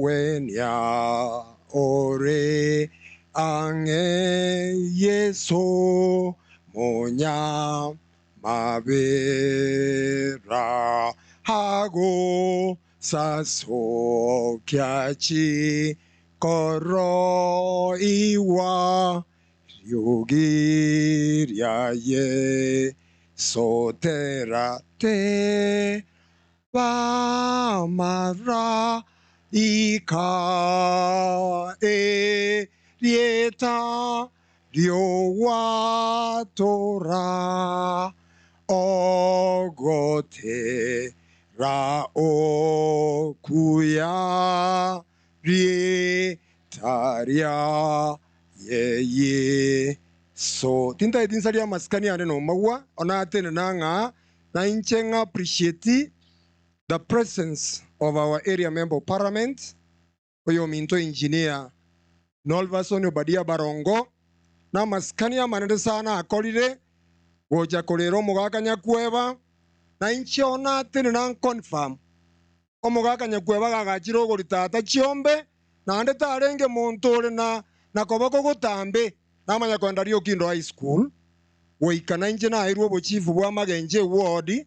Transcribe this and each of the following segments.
wenya ore ange yeso monya mavera hago saso kiachi koro iwa yogiria ye sotera te Vamara ika rieta riowatora ogote ra okuya rietaria ye so tinta idinsaria maskani ane no mawa ona atene nanga na inchenga appreciate the presence of our area member of parliament, Oyo Minto engineer Nolvason Obadia Barongo, na maskania manende sana akolire, woja kolero mogaka nyakueva, na inchiona tene na confirm. Omogaka nyakueva gagachiro golitata chiombe, na ande tarenge montore na kobako gotambe, na manya kwandario Kindo High School, woikana inje na airuo bochifu bwa magenje ward,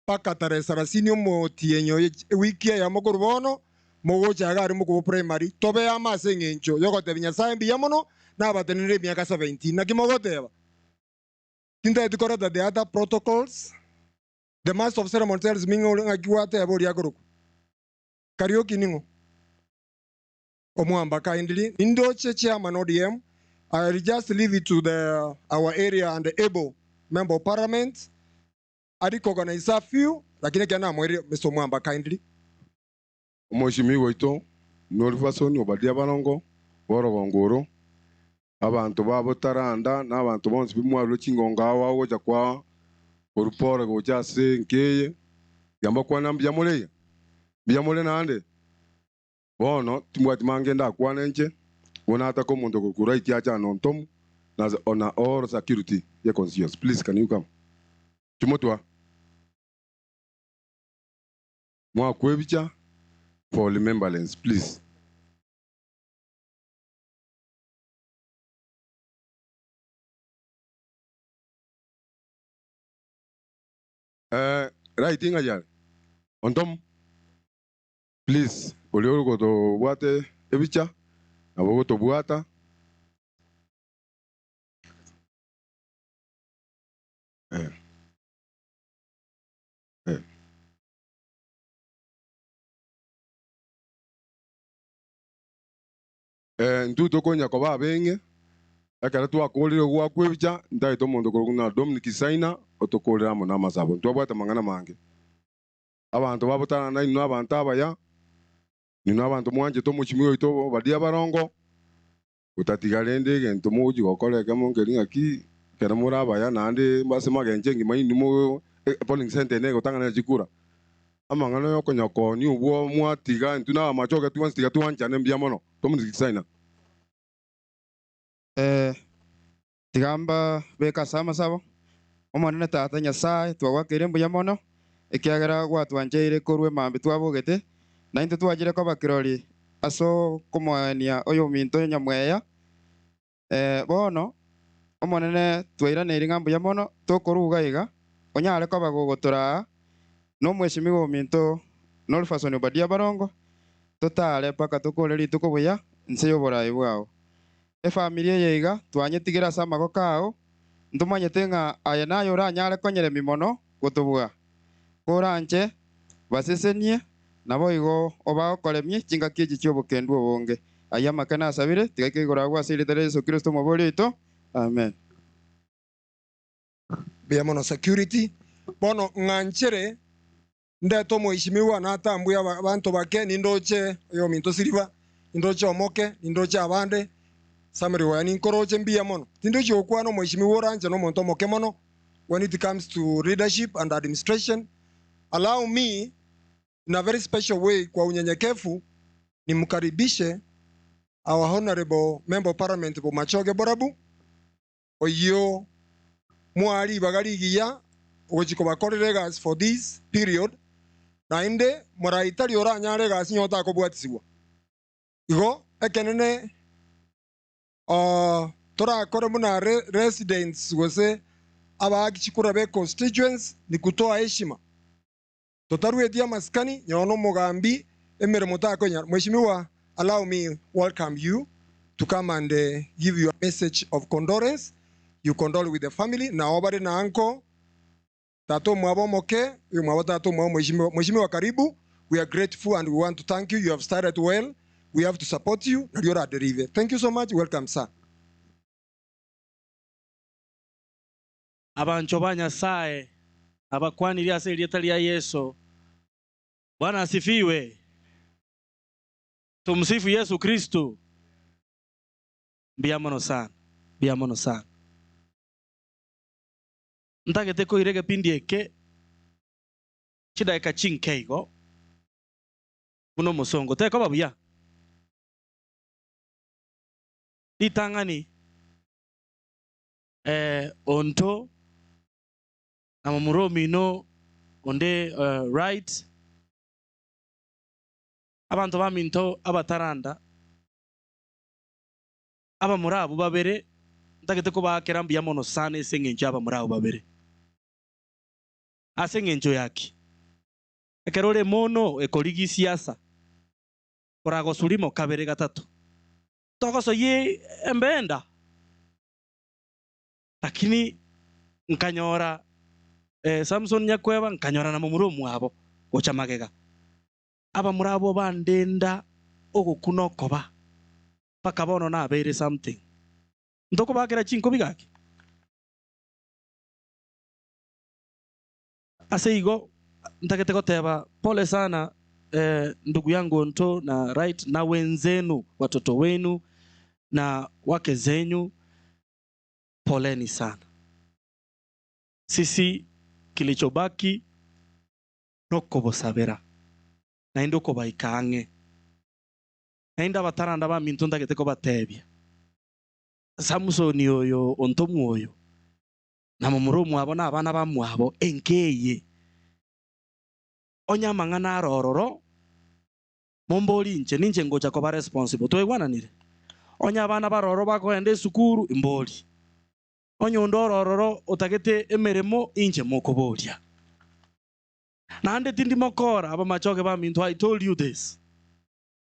paka tarehe 30 omotienyo wiki ya mokurubono mogocha gari mukubo primary tobe ya masengencho yogote Nyasaye mbiyamono na batenere miaka 17 na kimogoteba tinta etikora that the other protocols the master of ceremony tells mingo ngakiwate abori yakoruku karaoke ningo omwamba kindly indoche chairman ODM. I'll just leave it to our area and the able member of parliament. I recognize a few, lakini kiana mwere Mr. Mwamba kindly. Mheshimiwa ito Nolvason Obadia Barongo borogongoro abantu babo taranda n'abantu bonse bimwalo kingonga wawo jakwa orupora goja se nkeye yamba kwa nambya mole nande bono timwati mangenda kwa nenche wona atako muntu kukura itiacha nontom na ona all security ya conscious. Please can you come Chimotwa Mwa kwebicha for remembrance, please. Writing ajal. Ontom, please. Olio go to wate ebicha. Abo to buata. Nduto konya ko ba benge akara tu akolire gwa kwebicha ndai to mondo ko na Dominic Saina otokolera mo na masabo ntwabata mangana mange abantu babutana na ino abantu abaya nino abantu mwanje to muchimiyo ito Badia Barongo utatigalende gento muji gokoleka mongeri ngaki kera murabaya nande mbase magenje ngimaini mo polling center nego tangana jikura amangano yoko nyoko ni ubwo mwatiga ntuna machoka tuwanstiga tuwanchane mbiamono Dominic Saina. Tigamba beka sama sabo omwana tata Nyasaye twagwakire mbuyamono ekiagera gwatwanjeire korwe mambi twabogete na inte twagire ko bakirori aso komwania Oyo Minto nyamweya bono omonene twairanire ngambu yamono tokoruga iga onyare ko bagogotora no Mheshimiwa Minto Nolvason Obadia Barongo totale paka tokoreri tukobuya nse yoborai bwao familia yeiga twanyetigira sama go kao ntumanyete nga aya nayo ranyare konyere mimono gotubwa koranche basesenie nabo igo oba okoremye chinga kiji cyobokendu obonge aya makana asabire tigake igoragwa asirite Yesu Kristo moborito amen. Biamono security bono nganchere ndeto Mheshimiwa na tambuya abantu bake nindoche Oyo Minto siriba nindoche omoke nindoche abande samari wani nkoroche mbiamono tindoche okwano Mheshimiwa oranje no monto moke mono when it comes to leadership and administration. Allow me in a very special way kwa unyenyekevu nimkaribishe our honorable member of parliament Machoge Borabu oyo mwali bagaligiya ojiko bakoreregas for this period na inde moraitari oranyare gasi nyota akobwatisiwa igo ekenene torakore muna residents gose abagikura be constituents ni kutoa heshima totaruetia maskani nyono mugambi emirimo takonya. Mheshimiwa, allow me welcome you to come and give you a message of condolence. You condole with the family na obare na anko tato mwabo moke mwabo tato mwabo. Mheshimiwa karibu. We are grateful and we want to thank you. You have started well. We have to support you. Thank you so much. Welcome, sir. Abancho banyasaye abakwanira ase lieta lya Yesu. Bwana asifiwe. Tumsifu Yesu Kristo. Biamono sana. Biamono sana. Ntagete ko irege pindi eke chida eka chinkeigo uno musongo teko babuya litangani onto amamuromi no onde right abantu baminto abataranda abamurabu babere ntagete ko bakera mbiamono sana esengenjo abamurabu babere asengenjo yake ekerore mono ekoligi siasa korago sulimo kabere gatatu togoso ye embenda lakini nkanyora Samson nyakweba nkanyora na mumuro mwabo ochamagega aba murabo bandenda ogukunokoba paka bono na abere something ndoko bakera chinko bigaki aseigo ntakete koteba pole sana ndugu yangu Onto na right na wenzenu watoto wenu na wake zenyu, poleni sana. Sisi kilichobaki noko bosabera na indo ko baikange na inda bataranda ba mintunda keteko batebya Samson oyo Onto mwoyo na mumuro mwabo na abana ba mwabo enkeye onya mangana arororo momboli nche ninche ngocha ko ba responsible to egwananire onya abana baroro bakoende sukuru imboli onyo ndorororo otagete emeremo inche mokobolia nande tindi mokora aba machoke ba minto. I told you this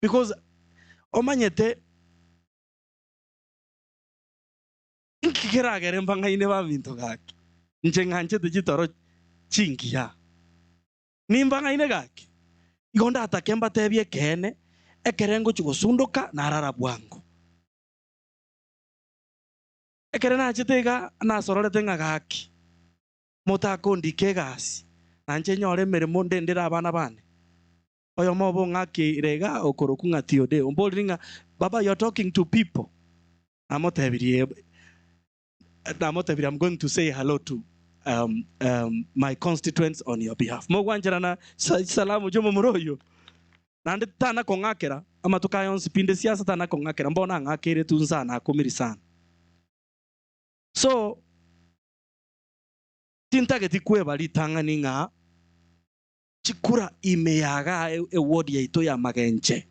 because omanyete inkikiragere mbanga ine ba minto gaki nche nganje tejitoro chingia nimbanga ine gaki igonda atakemba tebye kene ekerengo chugosundoka na arara bwango ekerena chitega na sororete ngagaki motako ndike gasi nanje nyore meremo ndendera abana bane oyo mobo ngaki rega okoroku ngati ode ombolinga baba, you're talking to people. I'm going to say hello to my constituents on your behalf. Mogwanjana salamu jomo muroyo nande tana kongakera ama tukayon sipinde siasa tana kongakera mbona ngakere tunzana akomiri sana. So tintageti kweba litanga ninga chikura imeyaga ward ya ito ya magenche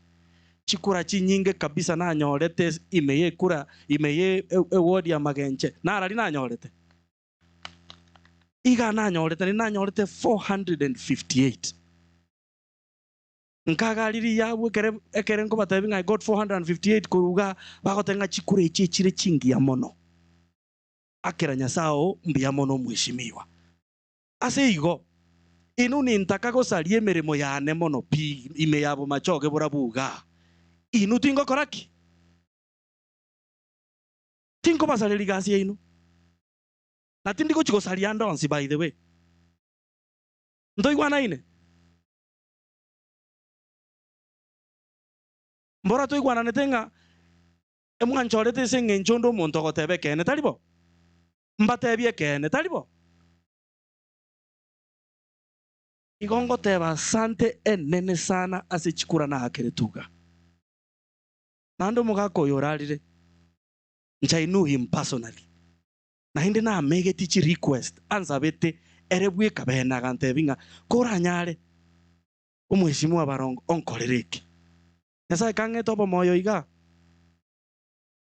chikura chinyinge kabisa na nyorete imeye kura imeye ward ya magenche na arali na nyorete iga na nyorete ni na nyorete 458 nkagaliri yawe ekerengo batabi I got 458 kuruga bagotenga chikura ichechire chingi ya mono akera nyasao mbia mono mheshimiwa ase igo inu ni ntaka gosalie meremo yane mono pi ime yabo machoke burabuga inu tingo koraki tingo basaleli gasi inu na tindiko chigosalia ndonsi by the way ndo igwana ine mbora to igwana netenga emwanchorete sengenchondo monto gotebe kene talibo mbatebye kene talibo igongo teba sante enene sana ase chikura na akeretuga nando mugako yoralire nchai knew him personally na hindi na mege tichi request ansabete erebwe kabena gantebinga koranyare umweshimu abarongo onkorereke Nyasaye kang'eta obo moyo iga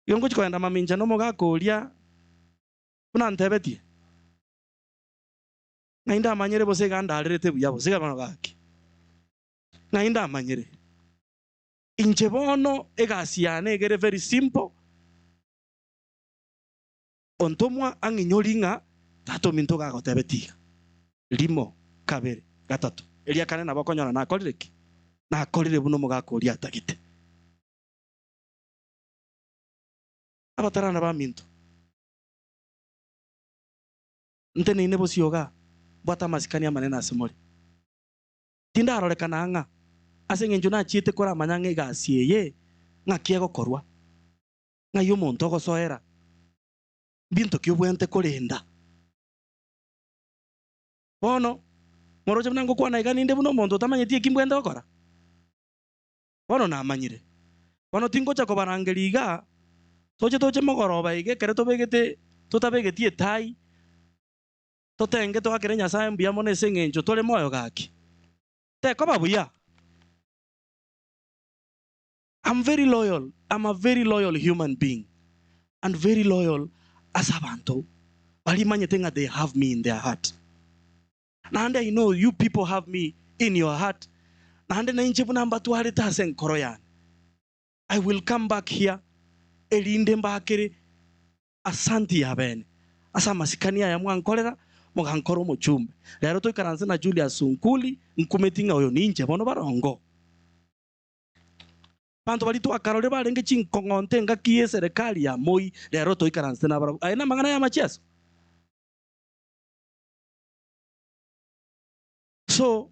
yongo chikoenda mamincha no mugakuria buna ntebetie ng'ainda amanyere bose gandarerete buya bose gabano gaki ng'ainda amanyere inche bono egasi yane egere very simple ontomwa ang'inyori ng'a tato minto gagotebetia limo kabere gatatu eria kane nabo konyora nakorire ki nakorire buno mugakuria atagite abatarana ba minto ntene ine bosioga bwata masikania manena asemori tinda arorekana ng'a ase ng'encho nachiete kora amanya egasi eye ng'aki egokorwa ng'ai omonto ogosoera binto kiobwente korenda bono moroche buna ngokwana iga ninde buna omonto otamanyeti eki mbwente gokora bono namanyire bono tingocha kobarangeria iga toche mogoroba ige kere tobegete totabegetie tai totenge twakere Nyasaye mbuya mono ase eng'encho tore moyo gaki tekoba buya. I'm very loyal. I'm a very loyal human being and very loyal as abantu balimanyete nga they have me in their heart. Nande I know you people have me in your heart. Nande na inche buna mbatu harita ase nkoro yani. I will come back here elinde mbakere asanti ya bene. Asa masikania ya mwankorera mugankoro muchumbe. Lero toikaranse na Julius Nkuli nkumetinga oyo ninche bono barongo. Bantu bali twakarore barenge chinkong'onte ngakie serikali ya Moi lero toikaranse na bara aina mangana ya macheso. So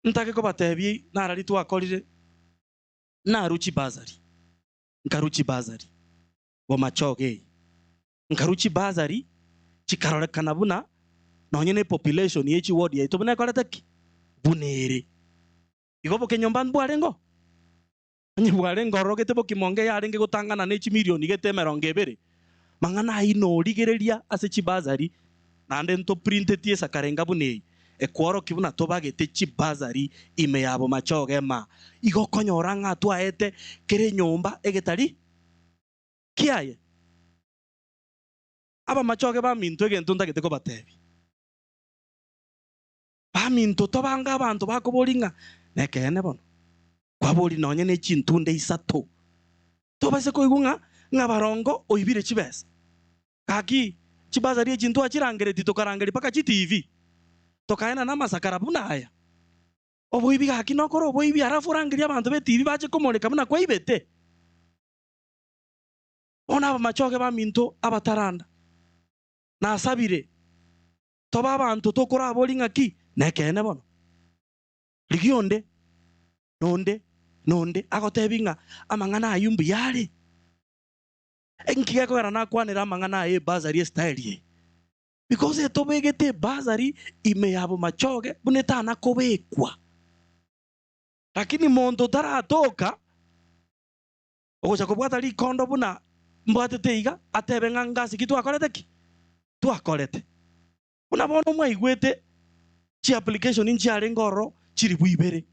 ntake ko batebi narari twakorire naruchi bazari nkaruchi bazari bo machoge nkaruchi bazari chikarore kanabuna nonyene population yechi ward ya to buna koreteki bunere igobo kenyomban bwarengo anyi bwarengo rogete bo kimonge yarenge gutangana nechi milioni gete 200 mangana ino rigereria ase chibazari nande nto printed tie sakarenga bunei ekworo kibuna tobagete chibazari ime yabo machoge ma igokonyora ng'a twaete kere nyomba egetari kiaye aba machoge ba minto egento ndagete ko batebi ba minto tobanga abantu bakoboringa nekene bono kwabori nonye ne chintunde isato tobase koigunga ng'abarongo oibire chibesa kaki chibazari echintu achirangere titokarangeri paka chi TV tokaena na masakara buna aya oboibi gaki nokoro oboibi arafu rangeria abantu be TV bache komoreka buna kwa ibete ona aba machoge ba minto abataranda na sabire toba abantu tokora aboringa ki nekene bono ligionde nonde agotebinga amangana ayumbu yare enkiga ko na kwanera amangana aye bazari style ye because etobegete bazari ime yabo machoge bunetana kobekwa lakini mondo taratoka ogocha kobwata likondo buna mbwatete iga atebe ngangasi kitu akorete ki tu akorete buna bono mwaigwete chi application inchi are ngoro chiri buibere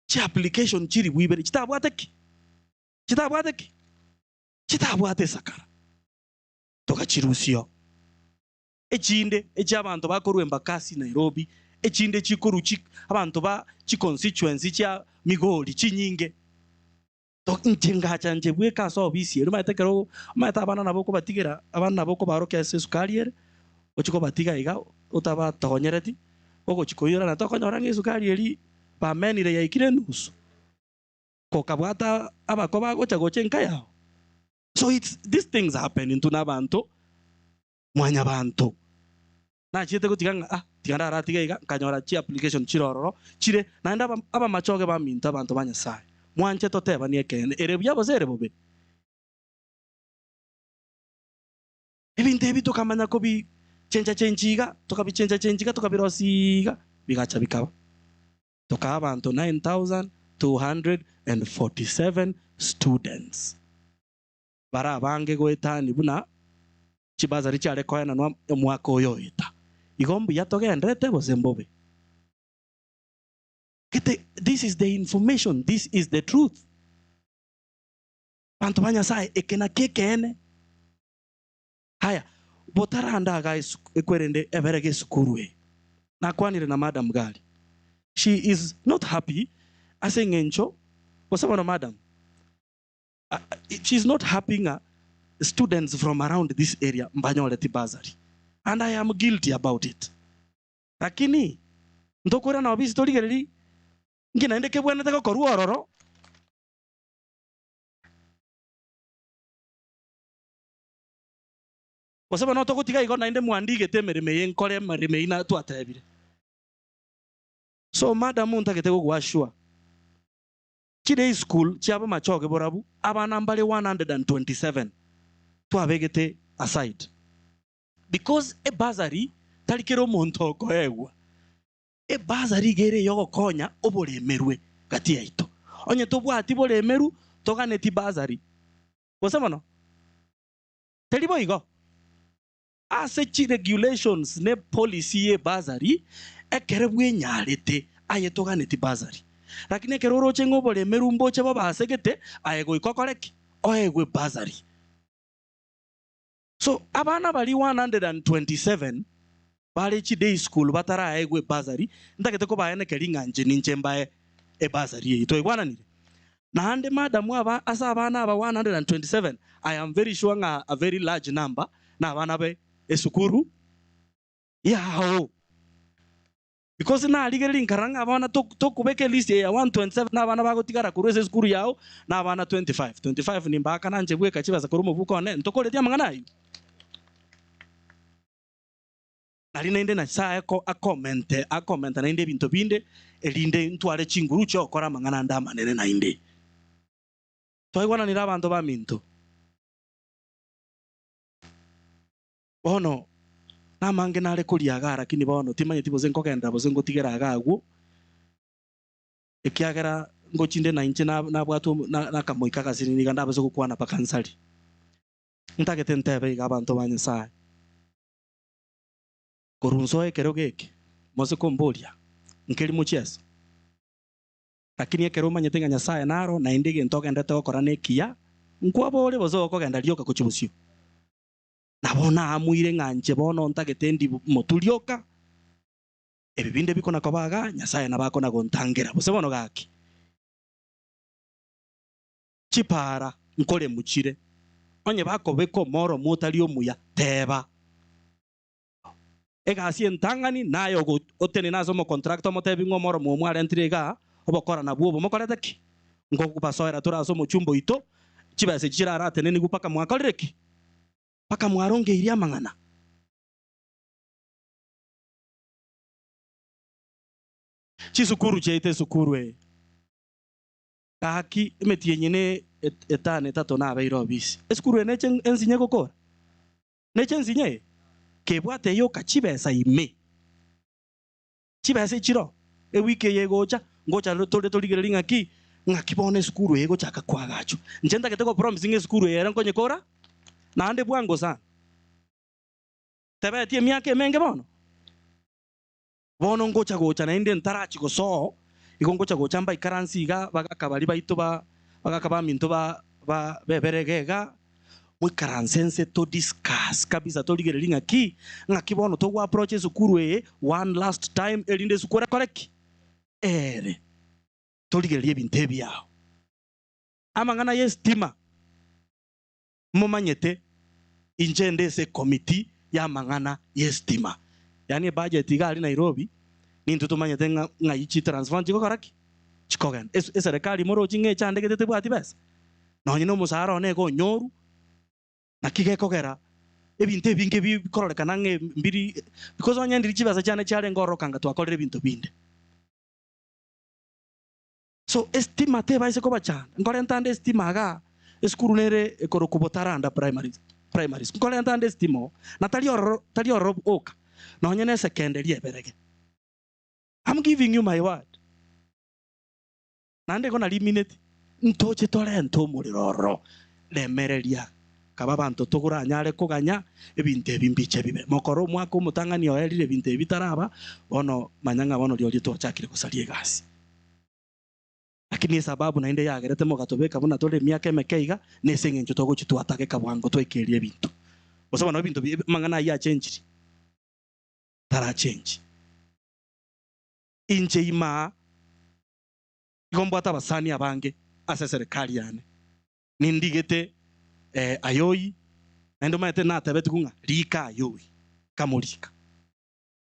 chi application chiri buibere chitabwate sakara toka chirusio echinde echabantu bakorwe Embakasi Nairobi echinde chikoruchi abantu ba chi constituency cha Migori chinyinge to ntinga chanje bweka so bisi ero matekero mata abana naboko batigera abana naboko baroke ase sukariere ochiko batiga iga utaba tonyereti ogo chikoyora na tokonyora nge sukarieri ba menire ya ikire nusu ko kabwata abakoba gocha goche nkaya. So these things happen into nabantu mwanya bantu na chite kutiganga tiganda aratiga iga kanyora chi application chirororo chire naenda aba machoge ba minta bantu banyasaye mwanche toteba ni ekene erebya bozere bobe ebinte ebito kamanya ko bi chenjiga tukabichenjiga tukabirosiga bigacha bikaba toka abantu 9,247 students bara bange goetani buna chibazari chare koyana no mwaka oyo ita igombu yatogendete bose mbobe This is the information, this is the truth. Bantu banya sai ekena kekene. Haya, botaranda guys ekwerende everege sukurwe. Na kwanire na madam gali. She is not happy asengencho wasema na madam. She's not happy students from around this area mbanyole tibazari. And I am guilty about it. Lakini ndokora na wabisi toligereri ngina ndeke bwana taka koruwa ororo. Wasema no tokutika iko na inde mwandike temereme yenkore mareme ina twatebire. So madam untakete gugwashwa. Chide school chiaba machoke borabu abana mbale 127 twabegete aside. Because a bazari talikero montoko egwa. E bazari gere yogo konya obole merwe kati yaito. Onye tobwati bole meru togane ti bazari. Wasema no? Telibo igo. Asechi regulations ne policy e bazari ekerebwe nyarete aye togane ti bazari. Lakini keroro chengo bole meru mboche baba asegete ayego ikokoreki oegwe bazari. So abana bali 127 bali chide school batara aegwe bazari ndakete ko bayene kelinga nje ninche mbae e bazari yito igwana nile. Na ande madam aba asa abana aba 127 I am very sure a very large number na abana be esukuru yao. Because na aligeri nkaranga abana to kubeke list ya 127 na abana bago tigara kurese skuru yao na abana 25 ni mbaka na nje bweka chibaza kurumo buko ne ntokole tia mangana yu. Nari nende na saa a comment na inde binto binde elinde ntware chinguru cho kora mangana ndama nene na inde. Toigwana ni abantu ba minto. Bono na mange nare kuriaga lakini bono timanye tipo zenko kenda bozengo tigera gagu ekiagera ngochinde na inche na bwatu na kamoika kasini ni ganda bazo kukwana pa kansali ntagete ntebe abantu banye saa korunso ekero geke mose kombolia nkeli mucheso lakini ekero manye tenga nyasaye naro na indege ntoka ndete okora nekia nkwabole bozo kogenda lioka kuchibusio. Nabona amuire nganje bono ntagete ndi motulioka ebibinde bikona kobaga nyasaye nabako na gontangera bosebono gaki chipara nkole muchire onye bako beko moro mutali omuya teba ega si entangani nayo go otene nazo mo contract mo tebi ngomoro mo mware entrega obokora na buobo mokorete ki ngoku pasoera turazo mo chumbo ito chibase chirara teneni gupaka mwakoreki paka mwaronge iria mangana. Chisukuru cheite sukuru kaki emetie nyine etane tato na abeiro bisi. Esukuru eneche ensinye kokora. Neche ensinye kebwate yo kachibesa ime. Chibesa chiro e wike yegocha ngocha tole toligeringa ki ngakibone sukuru yegocha kakwagacho. Njenda keteko promise nge sukuru era nkonye kora. Na ande bwango sana. Tebe tie miake menge bono. Bono ngocha gocha na inde ntarachi go so. Iko ngocha gocha mba ikaransi ga bagakabali baito ba bagakaba minto ba beberegega. Mu karansense to discuss kabisa to ligeringa ki ngakibono to approach sukuru one last time elinde sukura koreki. Ere. To ligerie bintebi yao. Amangana yestima. Momanyete injende se committee ya mangana yestima. Yani budget igali Nairobi ni ntutu manyete ngaichi transfer chiko karaki chikogen serikali moro chinge chande ketete bwati bes no nyino musara one go nyoru na kige kogera ebinte binge bikorore kanange mbiri because onye ndiri chibasa cyane cyare ngoro kanga twakorere bintu binde. So estima te baise ko bachana ngore ntande estima ga eskuru nere ekoro kubotaranda primaries ngore ntande estimo na tali oro oka no nyene secondary eberege. I'm giving you my word. Nande gona eliminate ntoche tore nto muriroro lemereria kababanto togura nyare kuganya ebinte bimbiche bibe mokoro mwako mutangani oerire ebinte bitaraba bono manyanga bono lyo lito chakire kusalie gasi lakini sababu nainde yagerete mugatubika buna tuli miaka emekeiga nesenge ncho togochitwatake kabwango twekerie bintu osaba no bintu mangana ya change tara change inche ima igombo atabasani abange ase serikali yane nindigete ayoi nando maete natebete kunga rika ayoi kamurika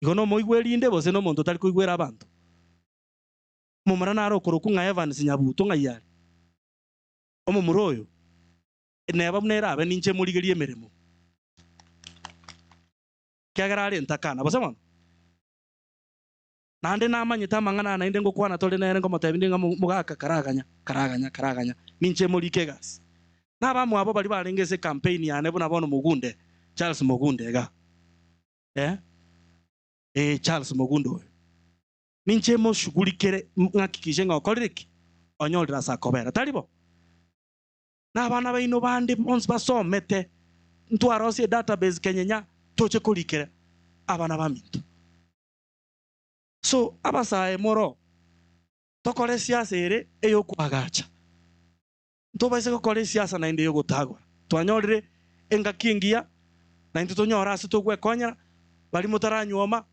igono moigwerinde bose no muntu tari kuigwera abantu mumara naro kurukunga Evans Nyabuto ngayari omo muroyo neba munera abe ninche murigerie emeremo kyagarare ntakana bose nande namanyita mangana nainde ngokwana tole nere ngomotebinde mugaka karaganya ninche murike gas nabamu abo bali barengese campaign yane bona bono Mugunde Charles Mugunde ga Charles Mugunde ninche mo shugulikere ngakikishe ngokoriki onyoldira sakobera talibo nabana baino bande bonse basomete ntwarose database kenyenya toche kulikere abana bamintu so abasae moro tokore siasa ere eyo kwagacha ntobaise gukora siasa na inde yo gutagwa twanyorire engakingia na into tonyora ase togwekonya bali mutaranyoma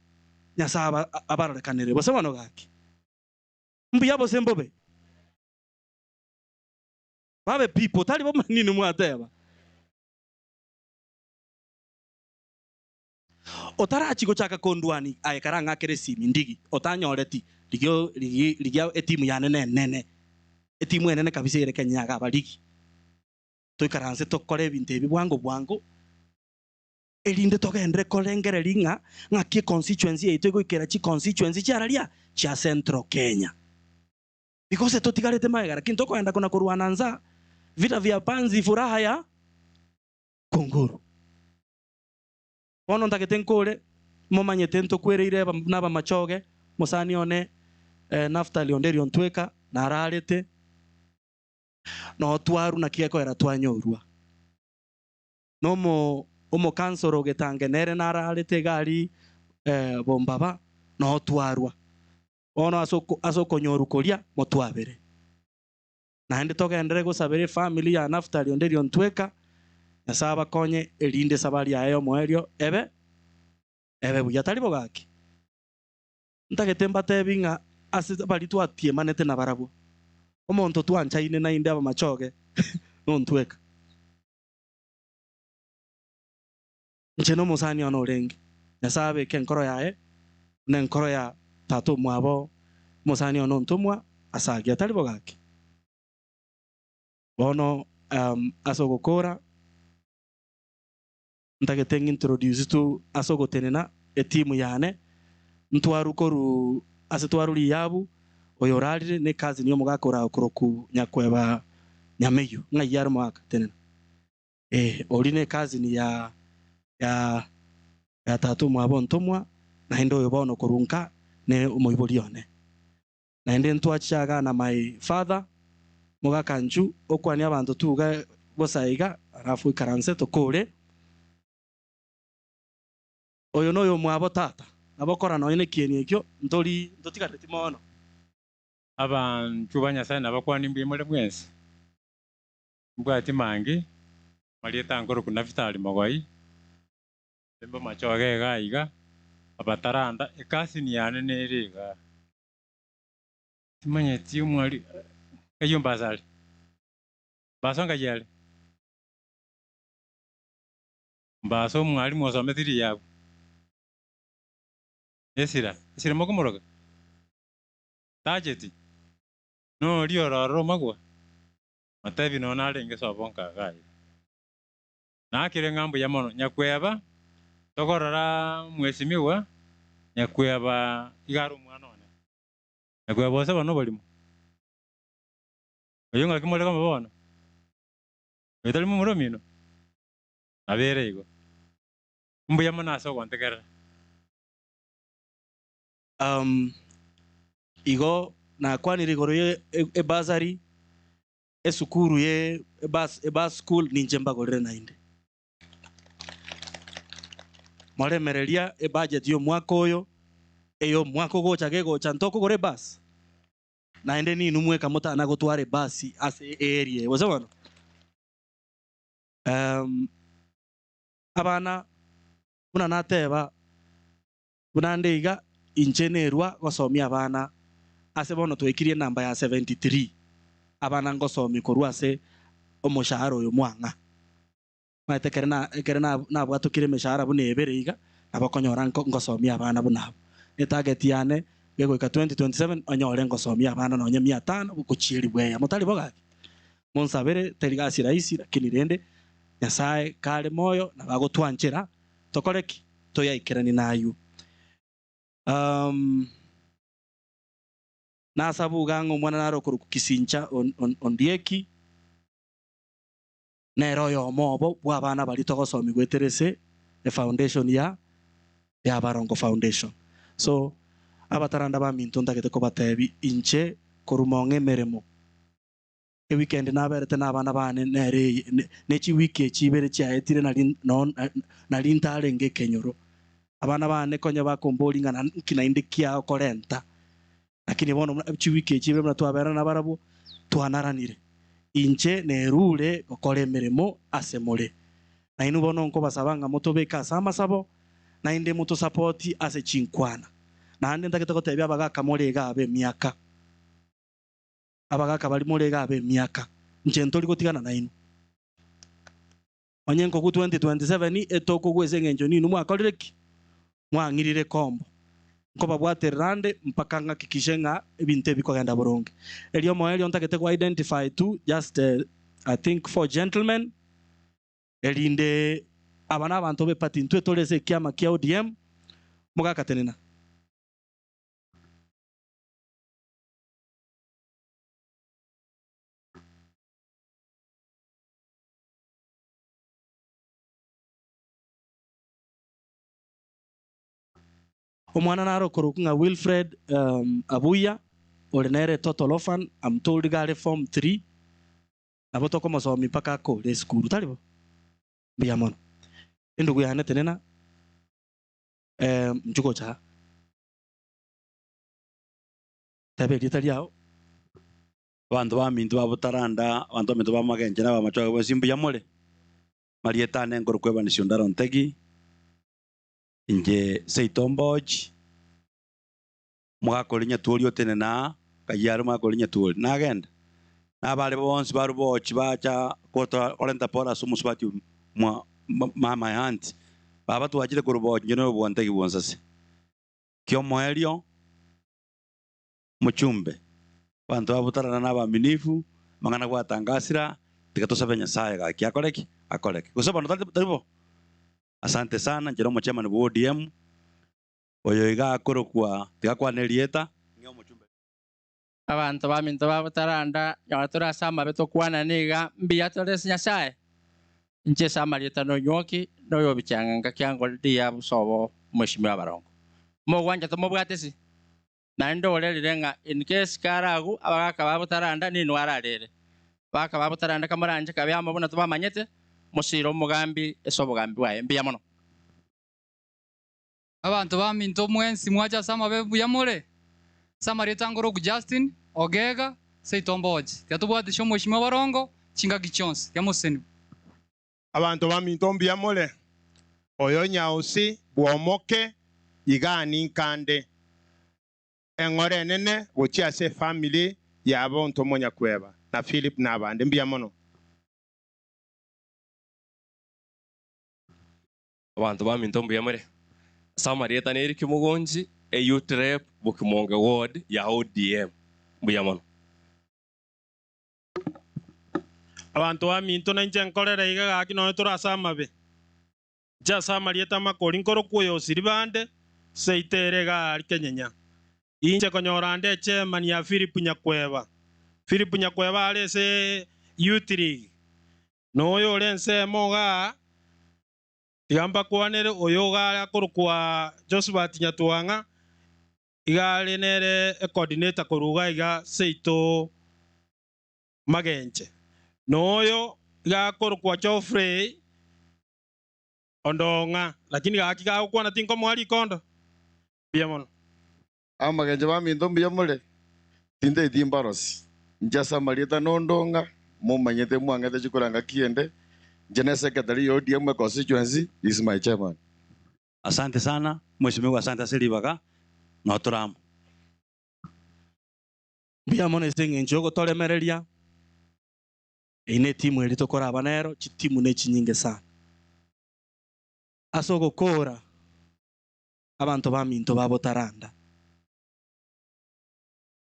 nyasaba abarorekanire bose bano gaki mbuya bose mbobe babe people tali bo manini mwateba otarachi gochaka kondwani ayekaranga kere simi ndigi otanyoreti ligio etimu ya nene etimu enene kabisa ire Kenya ga baligi toikaranse tokore binte bwango elinde togendre kolengere linga ngaki constituency yetu goikera chi constituency charalia cha Central Kenya because totigarete maegara kinto koenda kuna kurwananza vita vya panzi furaha ya kunguru ono ntagetenkore momanyete ntokwereire naba machoge musani one Naftali Onderio Ntweka nararete no twaru na kieko era twanyorua no omo kansoro getangenere nararete gari bombaba no twarua ono asoko nyoru koria motwabere na hende togendere gusabere family ya Naftali Onderio Ntweka nasaba konye elinde sabari yayo moerio ebe buya talibo gaki ntagetemba tebinga ase bali twatie manete na barabu omonto twanchaine na inde aba machoge no Ntweka ncheno musani ono rengi nasabe kenkoro yae na nkoro ya tatu mwabo musani ono ntumwa asagia talibo gaki bono asogokora ntagetenga introduce tu asogotenena etimu yane ntwarukoru asetwaruri yabu oyorarire ne kazi niyo mugakora kuroku nyakweba nyameyo ngayar mwaka tenena orine kazi ni ya tatu mwabo ntumwa na hendo yobono kurunka ne umuibolione na hende ntwachaga na my father mugakanju okwani abantu tuga bosaiga arafu ikaranse tokore oyo noyo mwabo tata abokora no ine kieni ekyo ntotigareti mono abantu banyasaye nabakwani mbimole mwensi mbwati mangi marieta ngoro kuna Naftali Mogoi emba machoge gaiga abataranda ekasi ni yane neriga timanyeti umwali eyo mbazali basonga yale mbaso mwali mosomethiri yabo esira mokomoroga tajeti no riororo magwa matebi no narenge sobonka gai nakire ngambo ya mono nyakweba togorora mwesimiwa nyakweba igaru mwana one nyakweba bose bano balimo oyunga kimole kama bona etali mu muromino abere igo mbuya mana so kwantegera igo na kwani rigoro ye bazari esukuru ye bas school ninjemba gorere nainde mare merelia budget yo mwako oyo eyo mwako gocha ntoko gore bas naende ninu mweka mutana gutware basi ase area wase bono abana buna nateba buna ndeiga inche nerwa gosomia abana ase bono twekirie namba ya 73 abana ngosomi korwa ase omoshahara oyo mwanga maete kere na bwatukire meshahara buna ebere iga abakonyora ngosomia abana buna ne target yane gegoika 2027 onyore ngosomia abana nonye 500 gukuchiri bweya mutari bogaki monsabere terigasi rahisi lakini rende nyasaye kare moyo na bagotwanchira tokoreki toyaikerani nayu nasabuga ng'omwana narokoro kukisincha ondieki nero yo mobo bwa abana bari togosomi gweterese the foundation ya Barongo Foundation. So abataranda ba minto ndagete ko batebi inche korumonge meremo e weekend naberete n'abana bane nere nechi wiki chibere chiaetire na lintare nge kenyoro abana bane konya bakomboli ngana kinainde kia korenta lakini bono chi wiki chibere na twabera na barabo twanaranire inche nerure gokore meremo asemore na inu bono nko basabanga motobeka sama sabo na inde muto support ase chinkwana na ande ndagete gotebya abagaka morega abe miaka abagaka bali morega abe miaka nche ntori gotigana na inu onyenko ku 2027 etoko gweze ngenjo ninu mwakorereki mwangirire kombo nko babwaterande mpaka ngakikishe nga ebinte bikogenda boronge elio moelio ndagete go identify to just I think for gentlemen elinde abana abantu bepati ntwe tolese kiama kia ODM mugakatenena omwana narokoro nga Wilfred Abuya ordinary total orphan I'm told gare form 3 abotoko mosomi paka ko le school talibo biamono endugu yane tenena mjuko cha tabe ditaliao bantu ba mintu babutaranda bantu mintu ba magenje na bamacho bwesimbu yamole marieta nengoro kweba ni shondaro ntegi inje seitomboji mwakolinya tuolio tenena kayaru mwakolinya tuoli nagenda nabale bonsi barubochi bacha kota orenta pora sumusubati mama yanti baba tuwachire kurubochi njono bwantegi bwonsase kyo moelio muchumbe bantu babutarana n'abaminifu mangana gwatangasira tikatosaba nyasaye gaki akoreki kusaba no talibo asante sana njero mochema ni ODM oyo iga akorokwa tikakwanerieta nyo muchumbe abantu baminto babutaranda nyawatura sama beto kwana niga mbia tolesi nyasaye nche sama lieta no nyoki no yo bichanga kyango dia busobo mheshimiwa Barongo mo gwanja to mobwatesi na ndo olelirenga in case karagu abagaka babutaranda ni nwararere baka babutaranda kamuranje kabyamo bona to bamanyete musiro mugambi esobogambi wae mbia mono abantu baminto mwensi mwacha sama bebu yamore sama retangoro ku Justin Ogega seitomboji yatubwatisha mheshimiwa Barongo chinga gichonse yamuseni abantu baminto mbyamole oyo nyausi bwomoke igani nkande engore nene gochia se family yabo ntomonya kweba na Philip nabande mbyamono abantu baminto mbyamole samarieta neri kimugonji e youth rep bukimonge ward ya ODM mbyamono abantu baminto na nje nkorera iga gaki no turasama be ja samarieta makori nkoro kuyo siribande seitere ga Kenyanya inche konyorande chairman ya Philip Nyakweba alese youth league noyo lense moga yamba kwanere oyo ga akorukwa Josephat Nyatwanga igale nere coordinator koruga iga seito magenche noyo ga akorukwa Geoffrey Ondonga lakini gaki ga kwana tinko mwali kondo biamono amagenje baminto mbiyamole tinde itimbarosi njasa marieta nondonga mumanyete mwangete chikuranga kiende General Secretary ODM constituency is my chairman. Asante sana mheshimiwa, asante Silibaga na Oturamu. Mbia mone singe njogo tolemereria ine timu eri tokora abanero timu ne chinyinge sana asogo kora abantu baminto babotaranda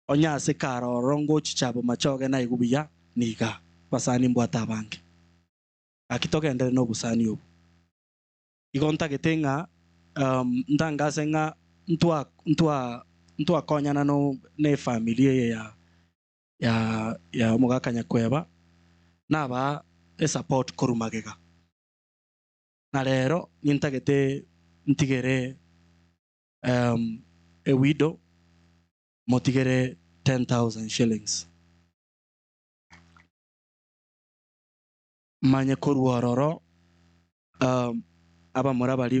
onyase karorongo chichabo machoge na igubiya niga basani mbwata bange akitogendere no busani ubu igonta getenga ndangase nga ntua konyana no ne familia ya mugakanya kweba naba support korumagega na rero nintagete ntigere a widow motigere 10,000 shillings manye koruororo aba murabali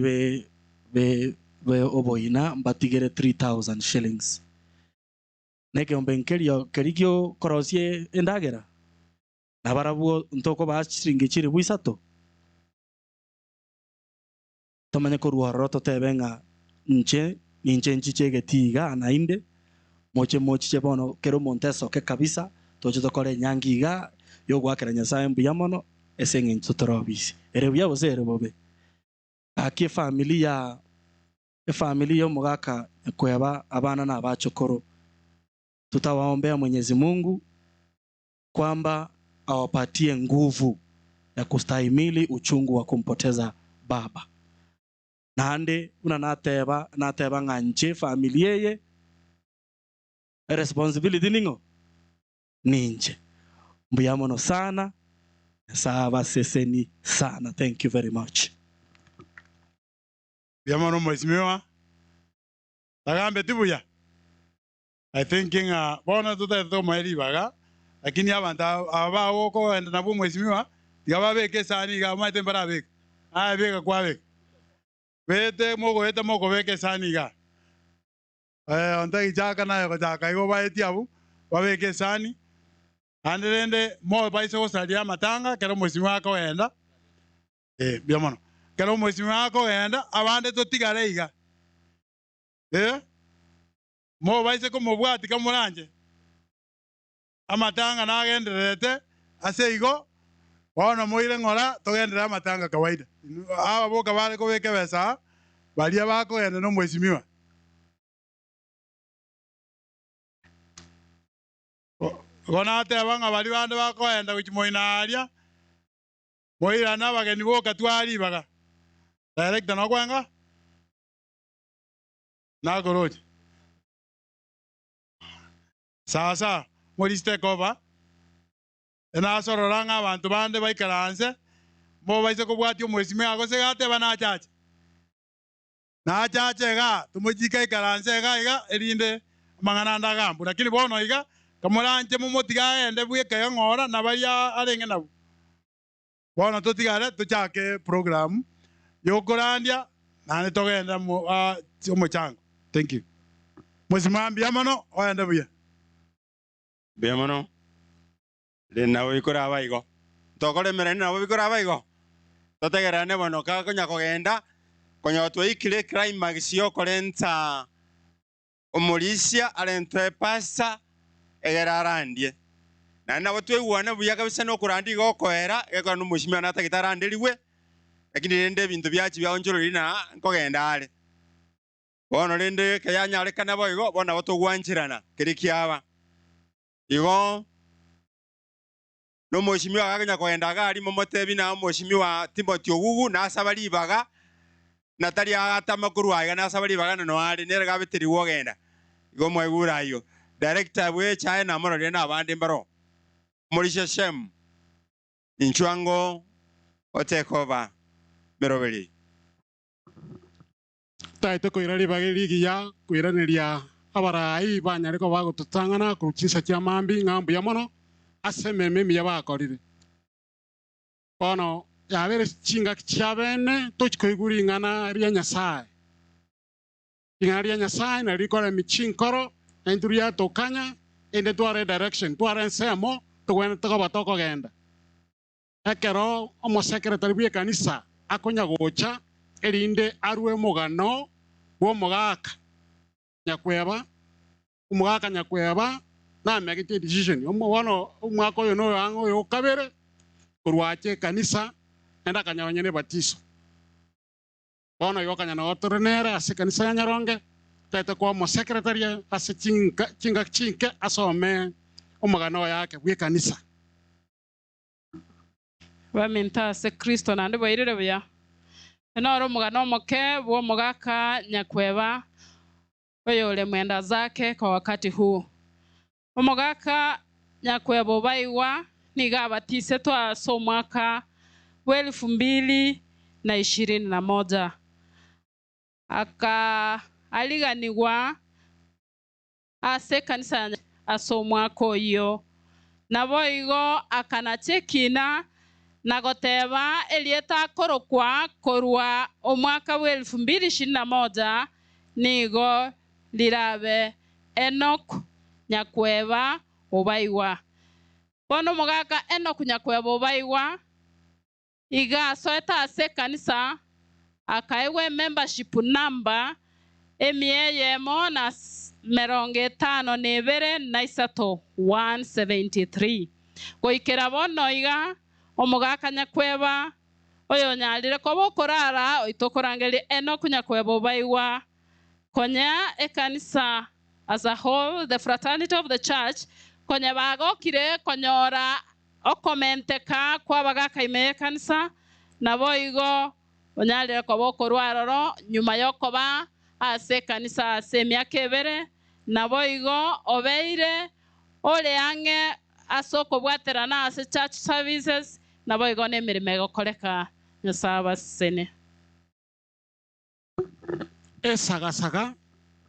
be oboina mbatigere 3,000 shillings neke ombenkerio kerikyo korosie endagera nabarabuo ntoko bashiringi chiri bwisato tomanye koruororo totebenga nche nchiche tiga anainde moche bono kero monteso ke kabisa toche tokore nyangiga yo gwakera nyasaye mbuya mono esenge ntutorobisi ere bya bozere bobe aki familia mugaka kweba abana na abachokoro tutawaombea Mwenyezi Mungu kwamba awapatie nguvu ya kustahimili uchungu wa kumpoteza baba nande una nateba nganje familia ye responsibility ningo ninje mbuyamono sana saba seseni sana. Thank you very much. Biamono mheshimiwa tagambe tibuya I thinking bona tuteto mweli baga lakini abantu abao ko enda nabu mheshimiwa tigababeke sani ga maite mbarabe beka kwabe bete mogo beke sani ga onda ijaka nayo jaka igo baeti abu babeke sani anderende mo baise ko salia matanga kero mheshimiwa ko enda biamono kero mheshimiwa ko enda abande totigare iga mo baise ko mobwati kamuranje amatanga nagenderete ase igo bona moire ngora togendera amatanga kawaida aba boka bale ko beke besa balia bako ende no mheshimiwa gona ate abanga bali bande bako enda kuchimoinaria moira na bageni boka twali baga director no kwenga na goroji sasa moriste kova ena sororanga abantu bande baikaranse mo baise ko bwati mheshimiwa go se gate bana chache na chache ga tumujika ikaranse ga iga erinde mangana ndagambu lakini bono iga kamuranje mu motiga ende bweke ngora na baya arenge nabo bono totigare tuchake program yokorandia nane togenda mu omochango. Thank you mheshimiwa Biamono oyenda buya Biamono lena wikora abaigo tokore merene nabo bikora abaigo totegerane bono ka konya kogenda konya twaikire climax yo korenza omorisia arentwe pasa egerarandie na nabo tweguana buya kabisa no kurandi go koera eko no mushimia na tagitarandiriwe lakini rende bintu byachi bya onjoro na kogenda ale bono rende kayanya kana boigo bona botogwanchirana kirikiaba igo no mushimia aganya koenda gari momotebi na mushimia Timothy Ogugu na sabali baga natari atama kurwaiga na sabali baga no ari nerega bitiri wogenda igo mwegura iyo director we chae na moro na abandi mbaro morisha shem inchwango otekova merobeli taite ko irari bagiri giya kuiraniria abarai banyariko bagututangana kuruchisa kya mambi ngambu ya mono asememe miya bakorire bono yabere chinga kyabene tochikoiguri ngana ria nyasaye ingana ria nyasaye na rikora michinkoro enturia tokanya inde tware direction tware nsemo tugwene tugoba tokogenda ekero omosekretari bwa ekanisa akonya gocha erinde arue mugano gw'omogaka nyakweba omogaka nyakweba namegete decision bono omwaka oyo noyo ang'o oyo okabere korwache ekanisa enda kanyabanyene batiso bono igo kanyana gotorenere ase ekanisa ya Nyaronge taete kwa omosekretari ase chinke asome omogano yake bwa ekanisa baminta ase Kristo nande boirire buya enoro omogano omoke bwa omogaka nyakweba oyo ule mwenda zake kwa wakati huu. Omogaka nyakweba obaiwa niga abatise twase omwaka wa 2021 aliganigwa ase ekanisa ase omwaka oyo nabo igo akanachekina na goteba elieta korokwa korwa omwaka wa 2021 nigo lirabe Enoch nyakweba obaiwa. Bono omogaka Enoch nyakweba obaiwa iga asoeta ase ekanisa akaewa membership number emieyemo na 52 173 goikera bono iga omogaka nyakweba oyo nyarire koba okorara oitokorangeri Enoch nyakweba obaiwa konya ekanisa as a whole, the fraternity of the church konya bagokire konyora okomenteka kwa bagaka ime ekanisa nabo igo onyarire koba okorwaroro nyuma yokoba ase ekanisa ase emiaka ebere nabo igo obeire ole ang'e ase okobwaterana ase church services nabo igo nemirimo egokoreka Nyasaye abasene. Esagasaga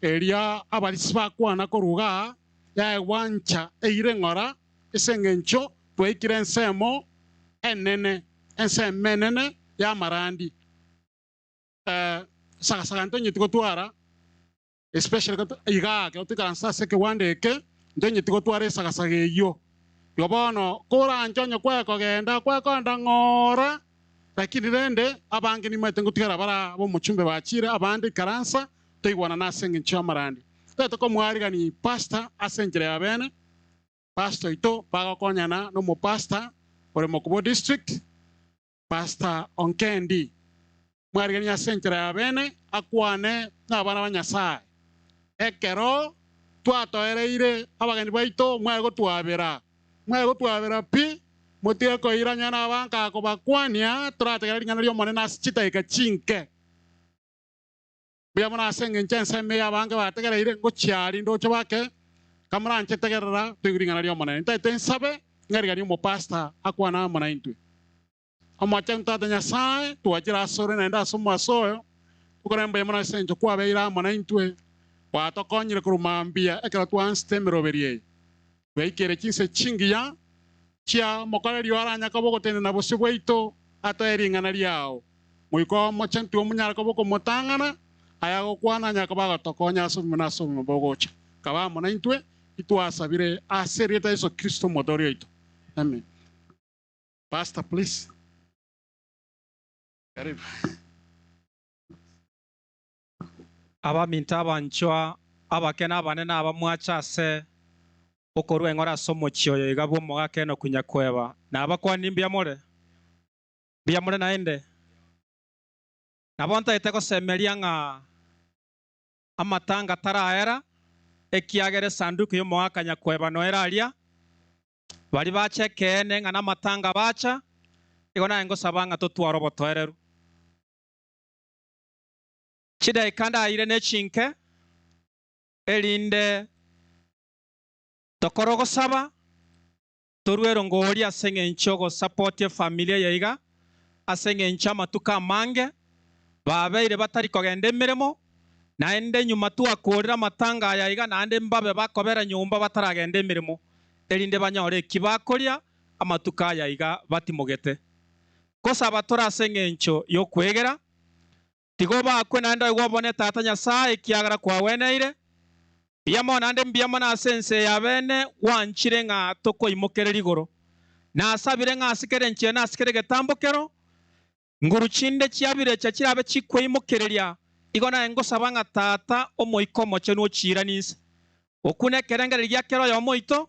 eria abarisi bakwana koruga yaewancha eire ng'ora ase eng'encho twaikire ensemo enene ensemenene ya marandi sagasaga ntonyeti gotwara especially igake otikaransa ase ekewandeke ntonyeti gotwara esagasaga eyio igo bono koranchonya kwekogenda ng'ora lakini rende abange nimaete ngotigara bara bomochumbe bachire abandi ikaransa toigwana nase eng'encho ya marandi taete komwarigani pastor ase enchera ya bene pastor ito bagokonyana n'omopastor ore Mokubo district pastor Onkendi mwarigani ase enchera ya bene akwane n'abana ba Nyasaye ekero twatoereire abageni baito mwegotwabera pi motige koiranya n'abanka kobakwania turategera ring'ana ria omonene ase chitaika chinke buya mono ase eng'encho enseme y'abange bategereire ngochiari ndoche bake kamoranche tegerera toigwa ring'ana ria omonene ntaete nsabe ng'arigani omopasta akwana amo naintwe omoche ntate Nyasaye twachire asore naende ase omoaso oyo tukoremba mono ase encho kwabeire amo naintwe watokonyire korwa mbia ekero twansete emeroberi eye twaikere chinse chingiya chia mokoreri aranya kobo gotende na bose bwaito atoeri ng'ana riao moiko moche ntwe omunyara kobo komotang'ana aya gokwana nyaka bagotokonya ase omuna ase omobogocha kaba amo naintwe itwasabire ase erieta Yesu Kristo omotori oito amen. Pastor please. Karibu. Abaminta abanchwa abakena abanene abamwacha ase okorwa eng'ora ase omochio oyo iga bwa omogaka Enoch nyakweba nabakwani mbiamore naende nabo ntaete gosemeria ng'a amatanga taraera ekiagera esanduku ya omogaka nyakweba noera aria bari bacha ekeene ng'a namatanga bacha igo naye ngosaba ng'a totwara obotoereru chidaika ndaire na echinke erinde tokora ogosaba torwa erongori ase eng'encho ogosapoti efamilia yaiga ase eng'encho amatuko amange babeire batari kogenda emeremo naende nyuma twakorera amatanga aya iga naende mbabe bakobera nyumba bataragenda emeremo erinde banyore eki bakoria amatuko aya iga batimogete kosaba tora ase eng'encho yokwegera tigo bakwe naende igo obone tata Nyasaye ekiagera kwaweneire Biyamo nande mbiyamo na sense ya bene wanchire nga toko imokere ligoro. Na asabire nga asikere nchie na asikere getambokero. Nguruchinde chiabire chachirabe chikwe imokerelya. Igona engo sabanga tata omoiko moche no chira nisa. Okune kerengere lya kero ya moito.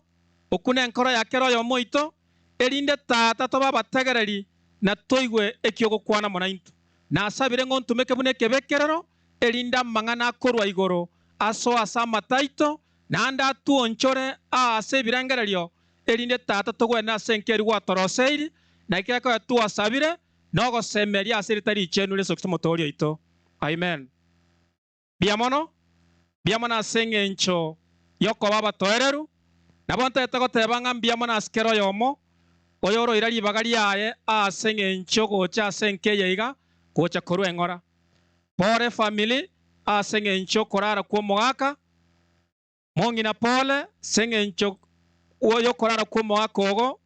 Okune enkoro ya kero ya moito. Elinde tata toba bategereri na toigwe ekyogo kwana monainto. Na asabire ngo ntumeke bune kebekerero. Elinda mangana korwa igoro. Aso asama taito. Na anda tuonchore ase birengerelyo. Elinde tata togwe na senkeri watoroseiri. Na ikeko ya tu asabire. Nogo semeria asiritari chenule sokimotorio ito. Amen. Biamono. Biamona asenge encho. Yoko baba toereru. Nabonta etako tebanga biamona askero yomo. Oyoro irali bagari yae asenge encho gocha asenke yeiga. Gocha koru engora. Pore family asenge encho korara kwa mogaka. Mongi na pole senge encho oyo korara kwa mogaka ogo.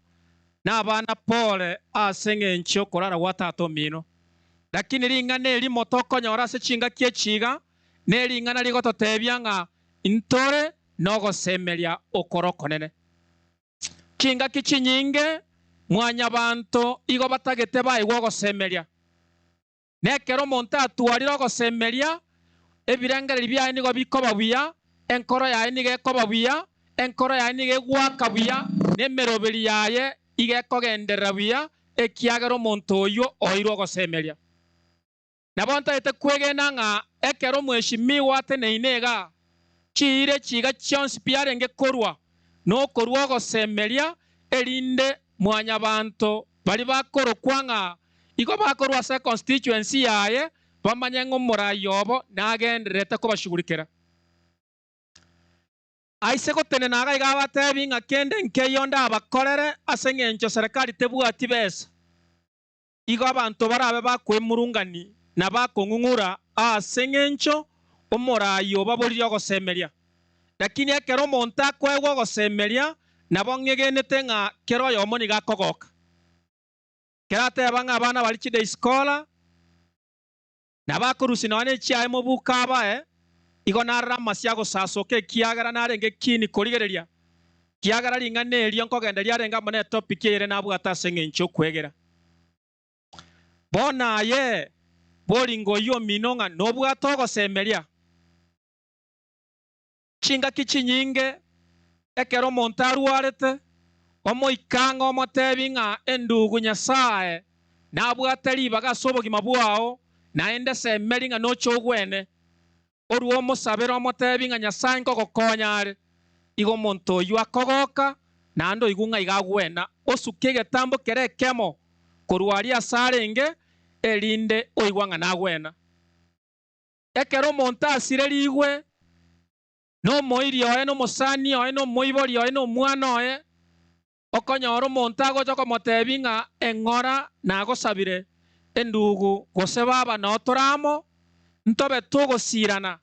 Na abana pole asenge encho korara watato mino. Lakini ringa neli motoko nyora se chinga kie chiga. Neli ngana ligoto tebyanga intore nogo semelia okoroko nene. Chinga kichi nyinge mwanya banto igo batagete ba igogo semelia. Nekero monta atuariro go semelia ebirengere libya nigo bikoba buya enkoro ya nige koba buya enkoro ya nige gwaka buya nemerobeli yaye ige kogendera buya ekiagero monto oyo oiro go semelia. Nabonta ete kwegena nga ekero mweshimiwa tene inega chire chiga chonsi piarenge korwa no korwa go semelia elinde mwanya banto bali bakoro kwanga iko bakorwa se constituency yaye bamanye ngomora yobo nagenderete ko bashugurikira aise ko tene naga igawa tebi nga kende nkeyonda abakorere asenge encho serikali tebwati besa igo abantu barabe bakwemurungani na bakongungura asenge encho omorayo babolio go semelia lakini ekero monta kwego go semelia nabo ngegenete nga kero yo moni gakogoka kerate abanga abana bali chide iskola nabakurusi nawane chiaye mu bukaba igo narama siago sasoke kiagara narenge kini korigereria kiagara lingane elio nkogenda lyarenga mone topic yere nabwata senge ncho kwegera bona ye bolingo yo minonga nobwato go semelia chinga kichi nyinge ekero montaru arete omo ikanga omo tebinga endugu nyasaye nabwateri bagasobogi mabwao naende semelinga nocho gwene oruo mosabero omo tebinga nyasaye nkoko konyare igo monto yu akogoka nando igunga igagwena osukege tambo kere kemo korwari asarenge elinde oigwanga nagwena ekero monta asire ligwe no moiri oe no mosani oe no moibori oe no mwana oe okonyoro montago joko motebinga engora nagosabire endugu gose baba notoramo ntobe tugosirana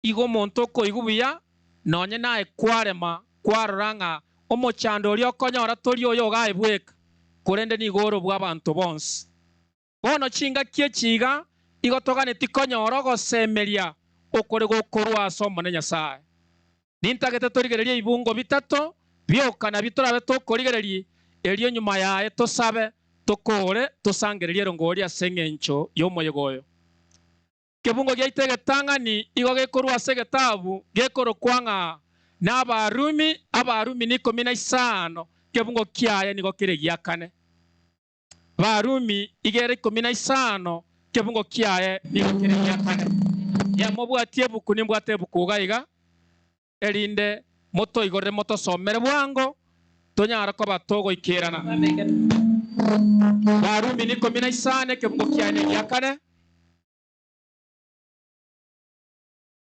igo monto ko igubuya nonye nae kwarema kwaroranga omochando ori okonyora tori oyo gaebweka kurende ni goro bwa bantu bonse bono chinga kie chiga igo togane tikonyoro gosemelia okore gokorwa somo ne nyasaye nintagete torigereria ibungo bitato byokana bitorabe tokorigereria elio nyuma yae tosabe tokore tosangereria rongori asengencho yomoyegoyo kebungo gyaitege tangani igo gekorwa segetabu gekoro kwanga n'abarumi abarumi ni 15 kebungo kyaye nigo kire gyakane barumi igere 15 kebungo kyaye nigo kire gyakane ya mobwatie buku nimbwate buku gaiga elinde moto igore moto somere bwango tonyara ko batogo ikirana barumi ni 15 kebungo kyaye gyakane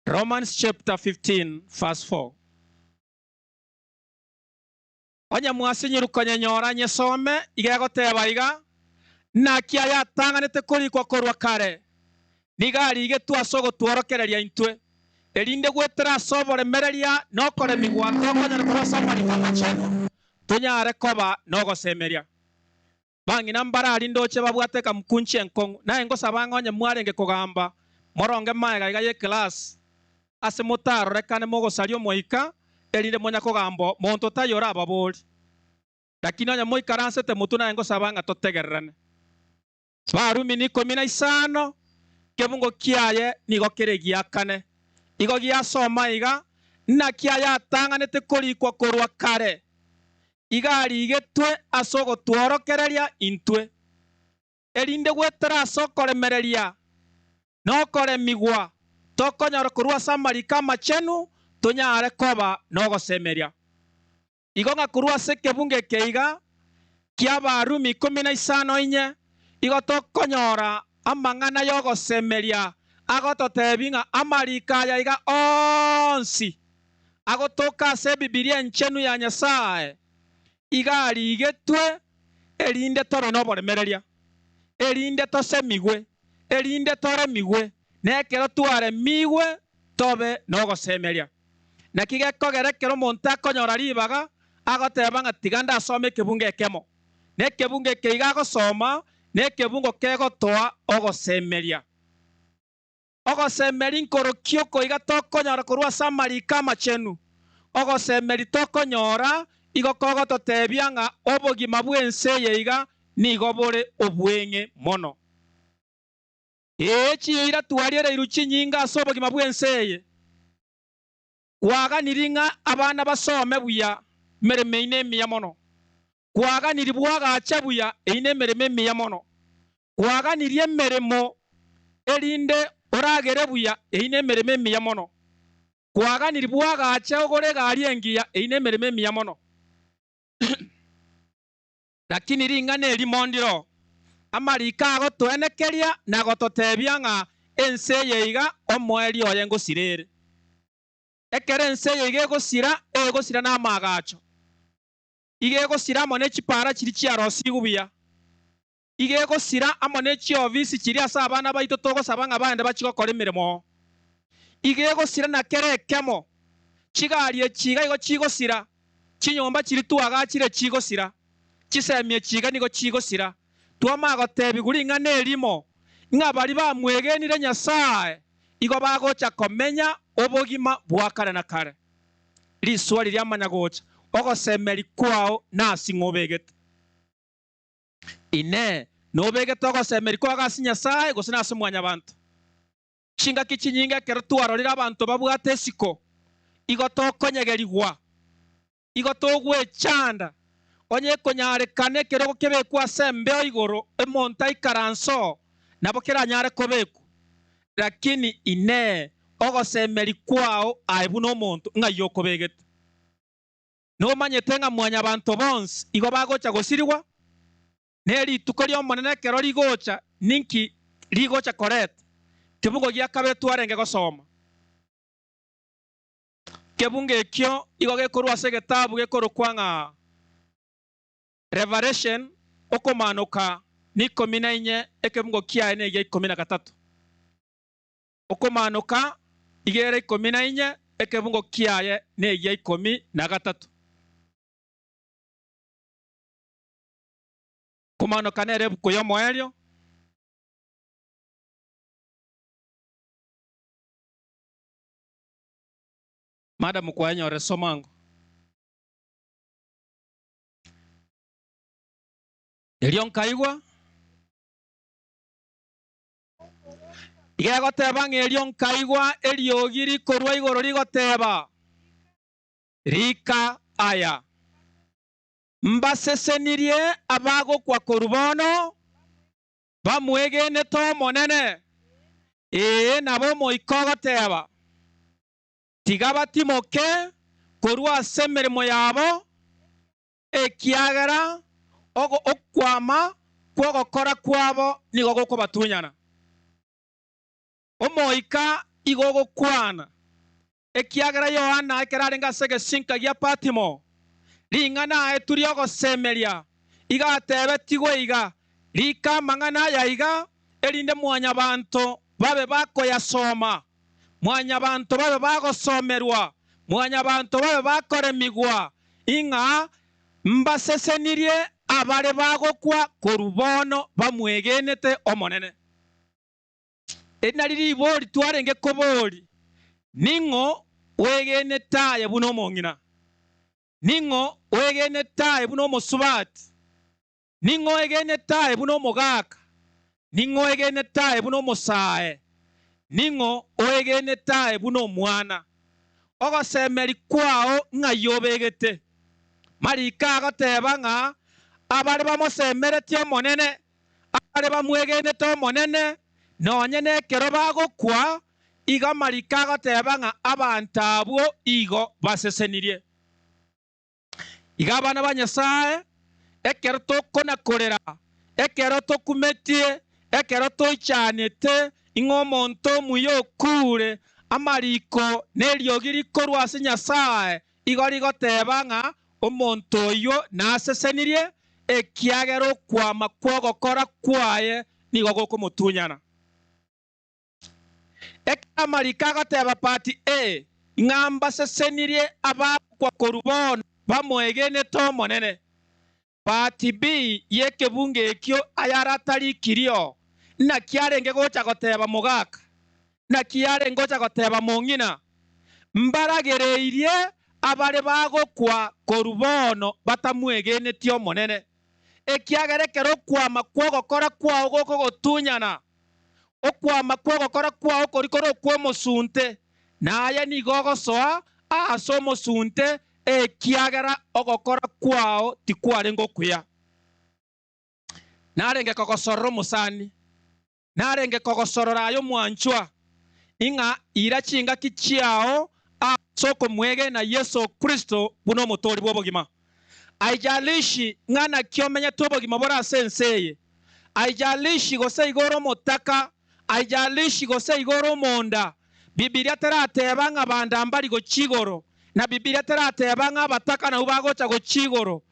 Romans chapter 15 verse 4 Onya mwasi nyirukanye nyora nyesome igego tebaiga na kia ya tanganete kuri kwa korwa kare nigari ige twasogo tworokereria intwe elinde gwetera sobore mereria nokore migwato konyara kurasa mari kamacheno tunyare koba nogo semeria bangi nambara ali ndoche babwate kamkunche enkongu na engo sabango onye mwarenge kugamba moronge maega iga ye class ase motarorekane mogosaria omoika erinde monya kogambo monto tayora ababori lakini onya moikaransete motu naye ngosaba ng'a totegererane Barumi ni 15 kebungo kiaye nigo kere giakane igo giasoma iga na kiaya atanganete korikwa korwa kare igari igetwe asogo tworokereria intwe erinde gwetera asokoremereria nokoremigwa tokonyora korwa samarika machenu tonyare koba nogosemeria igo ng'a korwa ase kebunge keiga kia Barumi 15 inye igo tokonyora amang'ana yogosemeria agototebi ng'a amarika aya iga onsi agotoka ase Bibilia enchenu ya Nyasaye igari igetwe erinde tore noboremereria erinde tosemigwe erinde toremigwe nekero twaremigwe tobe nogosemeria naki gekogera omonto akonyora ribaga agoteba ng'a tiga ndasome ekebungo ekemo na ekebungo eke iga agosoma na ekebungo kegotoa ogosemeria ogosemeri nkoroki oko iga tokonyora korwa ase amarika amachenu ogosemeri tokonyora igo kogototebia ng'a obogima bwa ense eye iga nigo bore obweng'e mono chiira twariereiru chinyinga ase obogima bwa ense eye kwaganiri ng'a abana basome buya mereme ine emiya mono kwaganiri bwagacha buya eine emeremo emiya mono kwaganiri emeremo erinde oragere buya eine emeremo emiya mono kwaganiri bwagacha ogore egari engiya eine emeremo emiya mono lakini ring'ana erimondiro amarika agotwenekeria na agototebia ng'a ense eye iga omweri oye ngosirere ekero ense eye iga egosira na amagacho iga egosira amo na echipara chiri chiarosigu buya iga egosira amo na echiofisi chiri ase abana baito togosaba ng'a baende bachigokora emeremo iga egosira na kere ekemo chigari echiga igo chigosira chinyomba chiri twagachire chigosira chisemie chiga nigo chigosira twamagotebi guring'ana erimo ng'a bari bamwegenire Nyasaye igo bagocha komenya obogima bwa kare na kare riswa riria amanyagocha ogosemeri kwao nasi ng'obegete ine nobegete ogosemeri kwao gase Nyasaye gose nase mwanyabanto chingaki chinyinga ekero twarorire abanto babwate esiko igo tokonyegerigwa igo togwechanda onye konyarekane ekero gokebekwa ase embeo igoro emonto aikaranso nabo keranyare kobekwa lakini ine ogosemeri kwao aye buna omonto ng'a iye okobegete nomanyete ng'a mwanyabanto bonsi igo bagocha gosirigwa na erituko ria omonene ekero rigocha ninki rigocha koreta kebungo gia kabere twarenge gosoma kebungo ekio igo gekorwa ase egetabu gekorokwa ng'a Revelation okomanuka ni 14 ekebungo kiaye na igia 13 okomanuka igere 14 ekebungo kiaye na igia 13 kumanuka nere ebuku ya omoerio madam kwaenyore somango erio nkaigwa igegoteba ng'erio nkaigwa eriogi rikorwa igoro rigoteba rika aya mbasesenirie abagokwa korubono bamwegenete omonene nabo omoika ogoteba tiga batimoke korwa ase emeremo yabo ekiagera okwama kwogokora kwabo nigo gokobatunyana omoika igo gokwana ekiagera Yohana ekero arenge ase egesinka gia Patimo ring'ana aye turi ogosemeria iga atebe tigwe iga rika amang'ana aya iga erinde mwanyabanto babe bakoyasoma mwanyabanto babe bagosomerwa mwanyabanto babe bakoremigwa ing'a mbasesenirie abare bagokwa korubono bamwegenete omonene eri nari ribori twarenge kobori ningo wegene taye buno mongina ningo wegene taye buno musubati ningo wegene taye buno mogaka ningo wegene taye buno musae ningo wegene taye buno mwana ogosemeri kwao nga yobegete marika agoteba ng'a abare bamosemeretie omonene abare bamwegenete omonene nonye nekero bagokwa iga marika agoteba ng'a abanto abwo igo basesenirie iga abana ba Nyasaye ekero tokona korera ekero tokumetie ekero toichanete ing'o omonto omuya okure amariko neriogi rikorwa ase Nyasaye igo rigoteba ng'a omonto oyo nasesenirie ekiagera okwama kwa ogokora kwaye nigo gokomotunyana amarika agoteba pati A ng'a mbasesenirie abakwa korubono bamwegenete omonene pati B yekebunge ekio ayara atarikirio naki arenge gocha goteba mogaka naki arenge gocha goteba mong'ina mbaragereirie abare bagokwa korubono batamwegenetie omonene ekiagera ekero okwama kwa ogokora kwao gokogotunyana okwama kwa ogokora kwao korikora okwa omosunte naye nigo ogosoa ase omosunte ekiagera ogokora kwao tikwarenge okuya narenge kogosorora omosani narenge kogosorora ayo mwanchwa ing'a ira chingaki chiao ase okomwegena Yesu Kristo buna omotori bwa obogima aijalishi ng'ana kiomenyete obogima bore ase ense eye aijalishi gose igoro omotaka aijalishi gose igoro omonda Bibilia terateba ng'a banda mbari gochigoro na Bibilia terateba ng'a abataka nabo bagocha gochigoro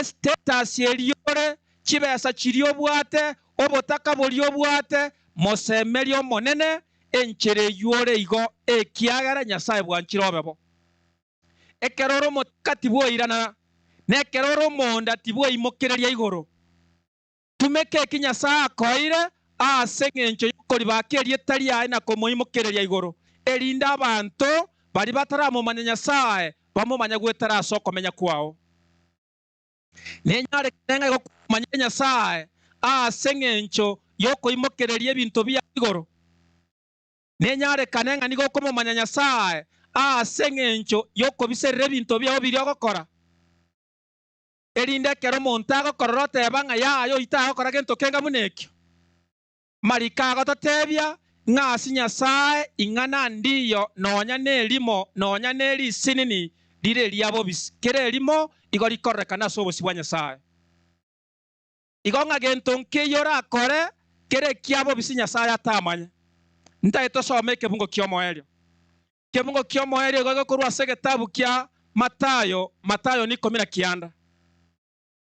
status eriore chibesa chiri obwate obotaka bori obwate mosemeri omonene enchere yuore igo ekiagera Nyasaye bwanchire obebo ekeroro omotaka tibwoirana nekeroro omonda tibwoimokereria igoro tumeke eki Nyasaye akoire ase eng'encho y'okori bakeria etari aye na komoimokereria igoro erinde abanto bari bataramomanya Nyasaye bamomanya gwetara ase okomenya kwao nenyare kenenga gokumanya Nyasaye ase eng'encho y'okoimokereria ebinto bia igoro nenyare kanenga nigo okomomanya Nyasaye ase eng'encho y'okobiserera ebinto biao biri ogokora erinde ekero omonto agokorora oteba ng'a yaye oito agokora gento kenga buna ekio marika agototebia ng'a ase Nyasaye ing'ana ndiyo nonya nerimo nonya nerisinini rire riabobisi kere erimo igo rikorekana ase obosi bwa Nyasaye igo ng'a gento nkeiyo orakore kere ekiabobisi Nyasaye atamanya ntaete osome ekebungo kia omoerio ekebungo kia omoerio igo egokorwa ase egetabu kia Matayo ni 19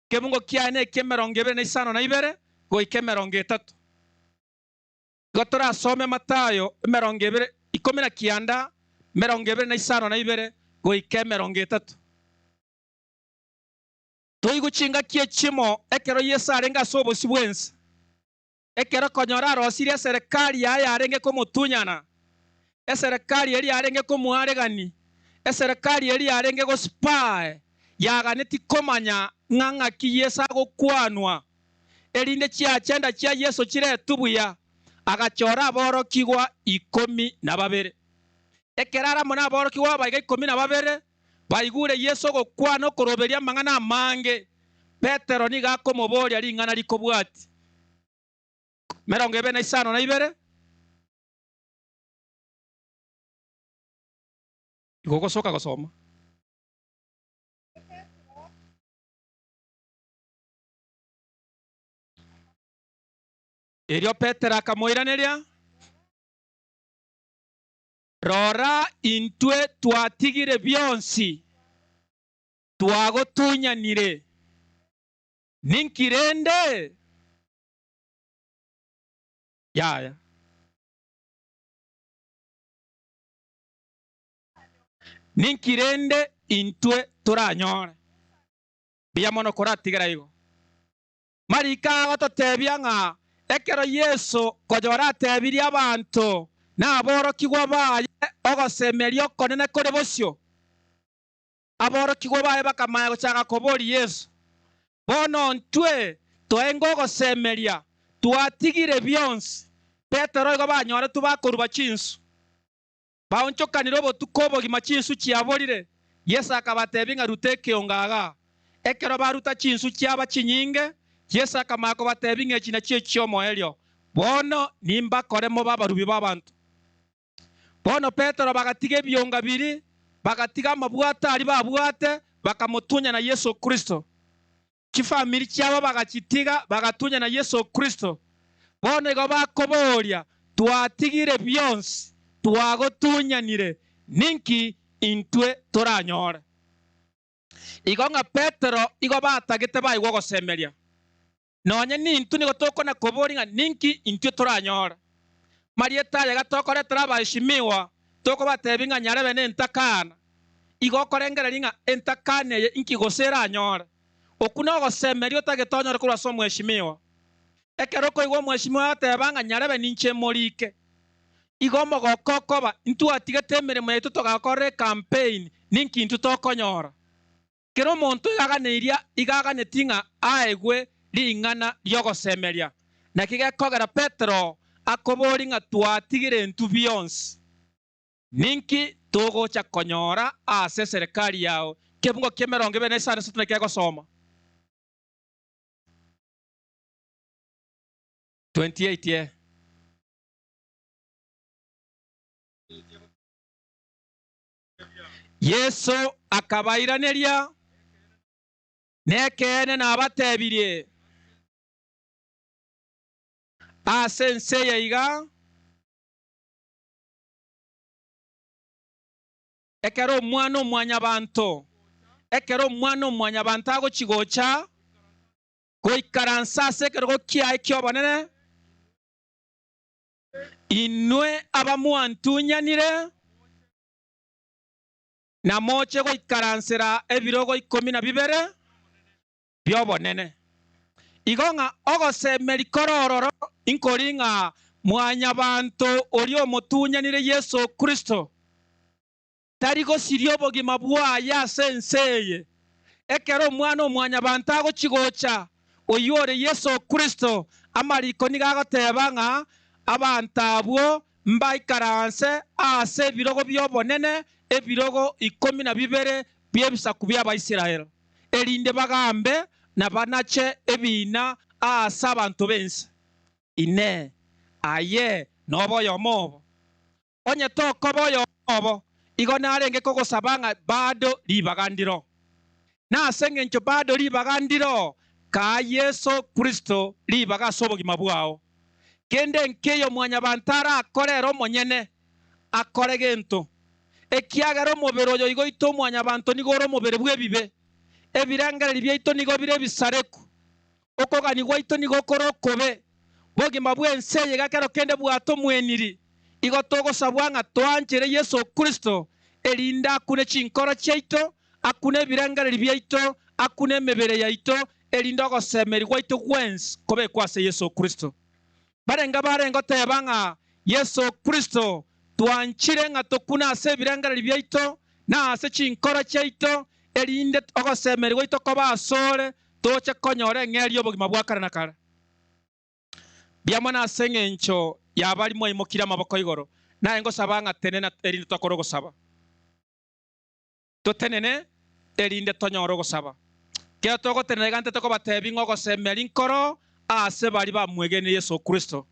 ekebungo kiane ekia 22 goika 30 igo torasome Matayo 19 22 goika 30 toiguchinga kie chimo ekero Yesu arenge ase obosi bwense ekero konyora arosirie eserikari yaye arenge komotunyana eserikari eri arenge komwaregani eserikari eri arenge gosipae yaganeti komanya ng'ang'aki Yesu agokwanwa erinde chiachenda chia Yesu chiretubuya agachora aborokigwa 12 ekero aramo na aborokigwa baiga 12 baigure Yesu ogokwana okoroberia amang'ana amange Petero niga akomoboria ring'ana rikobwati 22 igogosoka gosoma erio Petero akamoiraneria rora intwe twatigire byonsi twagotunyanire ninkirende yaya ninkirende intwe turanyore biamono koratigira igo marika agototebia ng'a ekero Yesu konyora atebirie abanto na aborokigwa baye ogosemeria okonene kore bosio aborokigwa baye bakamanya gochaka kobori Yesu bono ntwe toengo ogosemeria twatigire bionsi Petero igo banyore tubakoruba chinsu baonchokanire obotuko obogima chinsu chiaborire Yesu akabatebi ng'a ruta ekiongaga ekero baruta chinsu chiaba chinyinge Yesu akamanya kobatebi ng'a echina chie chiomoerio bono nimbakoremo babarubi b'abantu bono Petero bagatiga ebionga biri bagatiga amabwate ari babwate bakamutunya na Yesu Kristo chifamiri chiabo bagachitiga bagatunya na Yesu Kristo bono igo bakoboria twatigire bionsi twagotunyanire ninki intwe toranyore igo ng'a Petero igo batagete baigwa gosemeria nonye nintu nigo tokona kobori ng'a ninki intwe toranyore marieta yaga tokoretera abaheshimiwa tokobatebi ng'a nyarebe nentakana igo okorengereri ng'a entakana eye inki gosera anyore okuna ogosemeria otagetonyore korwa ase omweshimiwa ekero okoigwa omweshimiwa ateba ng'a nyarebe ninche morike igo omogoko okoba ntwatigete emeremo yaitu togakorera campaign ninki intwe tokonyora kero omonto igaganeti ng'a aegwe ring'ana riogosemeria naki gekogera Petero akobori ng'a twatigire entu bionsi ninki togocha konyora ase serikali yao kebungo kia 26 nekegosoma 28 ye Yesu akabairaneria nekene nabatebirie ase ense yaiga ekero omwana omwanyabanto agochigocha goikaransa ase ekerogo kiaye kiobonene inwe abamwantunyanire namoche goikaransera ebirogo 12 biobonene igo ng'a ogosemeri korororo inkori ng'a mwanyabanto ori omotunyanire Yesu Kristo tari gosiria obogima bwaye ase ense eye ekero omwana omwanyabanto agochigocha oyore Yesu Kristo amariko niga agoteba ng'a abantu abwo mbaikaranse ase ebirogo biobonene ebirogo 12 biebisaku bia Abaisiraeli erinde bagambe na banache ebina ase abantu bense ine aye noboyomobo onye tokoboyomobo igo narenge kogosaba ng'a bado ribagandiro nase eng'encho bado ribagandiro ka Yesu Kristo ribaga ase obogima bwao kende nkeyo mwanyabanto arakorera omonyene akore gento ekiagera omobere oyo igo ito omwanyabanto nigo ore omobere bwa ebibe ebirengereri biaito nigo bire ebisareku okogani gwaito nigo okore okobe bogima bwa ense eye gakero kende bwate omweniri igo togosabwa ng'a twanchire Yesu Kristo erinde akune chinkoro chiaito akune ebirengereri biaito akune emebere yaito erinde ogosemeri gwaito gwensi kobekwa ase Yesu Kristo barenga teba ng'a Yesu Kristo twanchire ng'a tokuna ase ebirengereri biaito na ase chinkoro chiaito erinde ogosemeri gwaito koba asore toche konyora eng'eri obogima bwa kare na kare biamo nase eng'encho yabari mwaimokire amaboko igoro naye ngosaba ng'a tenena erinde tokora ogosaba totenene erinde tonyora ogosaba kero togotenena gante tokobatebi ng'a ogosemeri nkoro ase bari bamwegene Yesu Kristo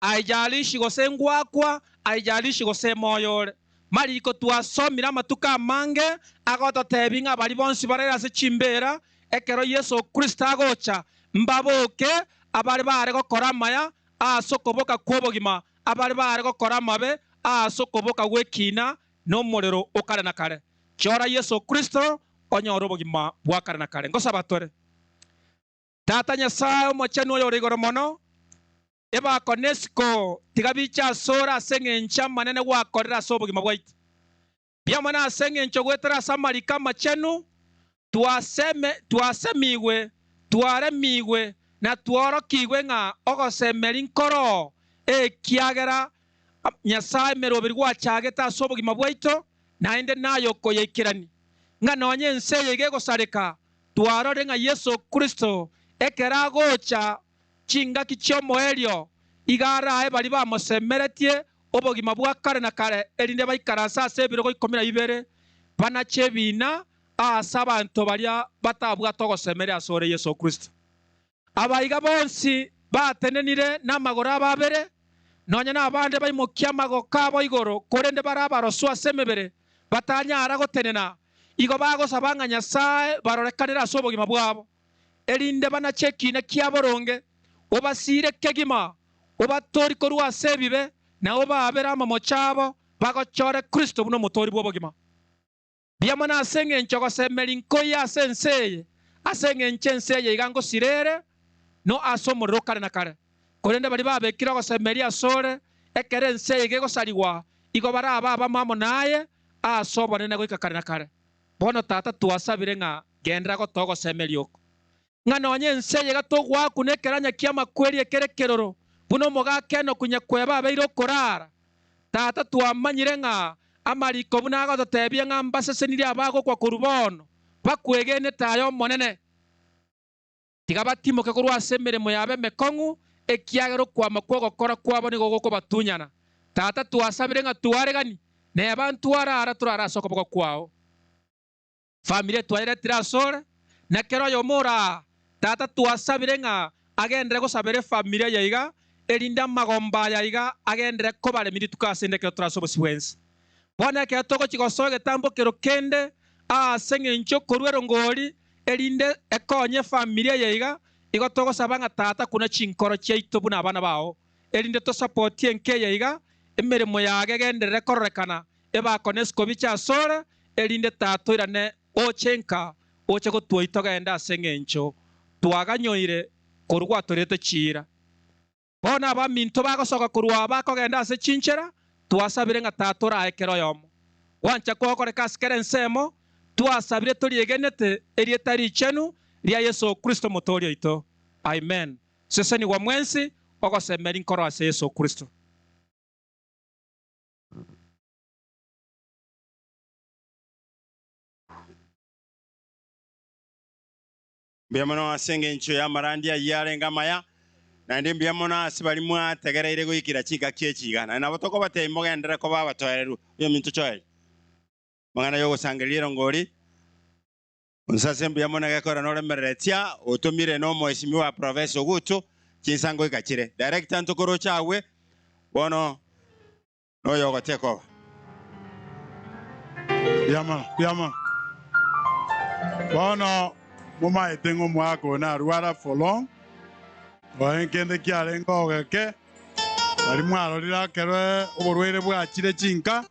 aijalishi gose ngwakwa aijalishi gose moyore mariko twasomira amatuko amange agototebi ng'a bari bonsi barera ase chimbera ekero Yesu Kristo agocha mbaboke abari bare gokora amaya ase okoboka kwa obogima abari bare gokora amabe ase okoboka gwekina n'omorero okare na kare chora Yesu Kristo onyora obogima bwa kare na kare ngosaba tore Tata Nyasaye omochenu oyo ore igoro mono ebakonesiko tiga bicha asora ase eng'encho amanene gwakorera ase obogima bwaito biamo na ase eng'encho gwetera ase amariko amachenu twasemigwe twaremigwe na tworokigwe ng'a ogosemeri nkoro ekiagera nyasaye meroberi gwachagete ase obogima bwaito naende nayo koyeikirani ng'a nonye ense eye gegosareka twarore ng'a Yesu Kristo ekero agocha chingaki chia omoerio iga arae bari bamosemeretie obogima bwa kare na kare erinde baikarasa ase ebirogo 12 banache ebina ase abanto baria batabwate ogosemeria ase ore Yesu Kristo. Abaiga bonsi batenenire n'amagoro ababere nonye n'abande baimokia amagoka abo igoro korende barabaroswa ase emebere batanyara gotenena igo bagosaba ng'a Nyasaye barorekanere ase obogima bwabo erinde banache ekina kia boronge obasire kegima obatori korwa ase ebibe nao babere amamo chabo bagochore Kristo buna omotori bwa obogima biamo nase eng'encho gosemeri nkoiya ase ense eye ase eng'encho ense eye iga ngosirere no ase omorero kare na kare korende bari babekire ogosemeria ase ore ekero ense eye gegosariwa igo baraba abamo amo naye ase obonene goika kare na kare. Bono tata twasabire ng'a gendera gotoa ogosemeria oko ng'a nonye ense eye gatogwaku na ekeranya kia amakweri ekere keroro buna omogaka eno kunya kweba abeire okorara tata twamanyire ng'a amariko buna agototebia ng'a mbasesenirie abagokwa korwa bono bakwegenete aye omonene tiga batimoke korwa ase emeremo yabe emekong'u ekiagera okwama kwa ogokora kwabo nigo gokobatunyana. Tata twasabire ng'a twaregani neba ntwarara torara ase okoboko kwao family twaeretire ase ore na kero oyo mora tata twasabire ng'a agendere gosabere family eye iga erinde amagomba aya iga agendere kobaremiri tukase ndekero torase obosi bwensi bono ekero togochigosoa egetambokero kende ase eng'encho korwa erongori erinde ekonye family eye iga igo togosaba ng'a tata kuna chinkoro chiaito buna abana bao erinde tosapotie enke eye iga emeremo yage egenderere kororekana ebakona esikobi chia ase ore erinde tata oirane oche nka oche gotwaita ogenda ase eng'encho twaganyoire korwa gwatorete chira bono abaminto bagosoka korwa bakogenda ase chinchera twasabire ng'a tata orae kero oyomo gwancha kogoreka ase kero ensemo twasabire toriegenete erieta richenu ria Yesu Kristo motori oito. Amen. Seseniwa mwensi ogosemeri nkoro ase Yesu Kristo. Biamono asenge encho ya marandi ya yarenga maya na ndi biamono asibali mwa tegereire goikira chika kiechigana na botoko bate mogendera ko babatoereru yo mintu choe mangana yo gosangelira ngori unsase biamono gakora no remeretia otomire no moisimi wa province ogutu chinsango ikachire director ntokoro chawe bono no yo goteko Biamono bono muma etengo mwako na ruara for long oenkende kiarengo geke bari mwarorira kero oborwere bwachire chinka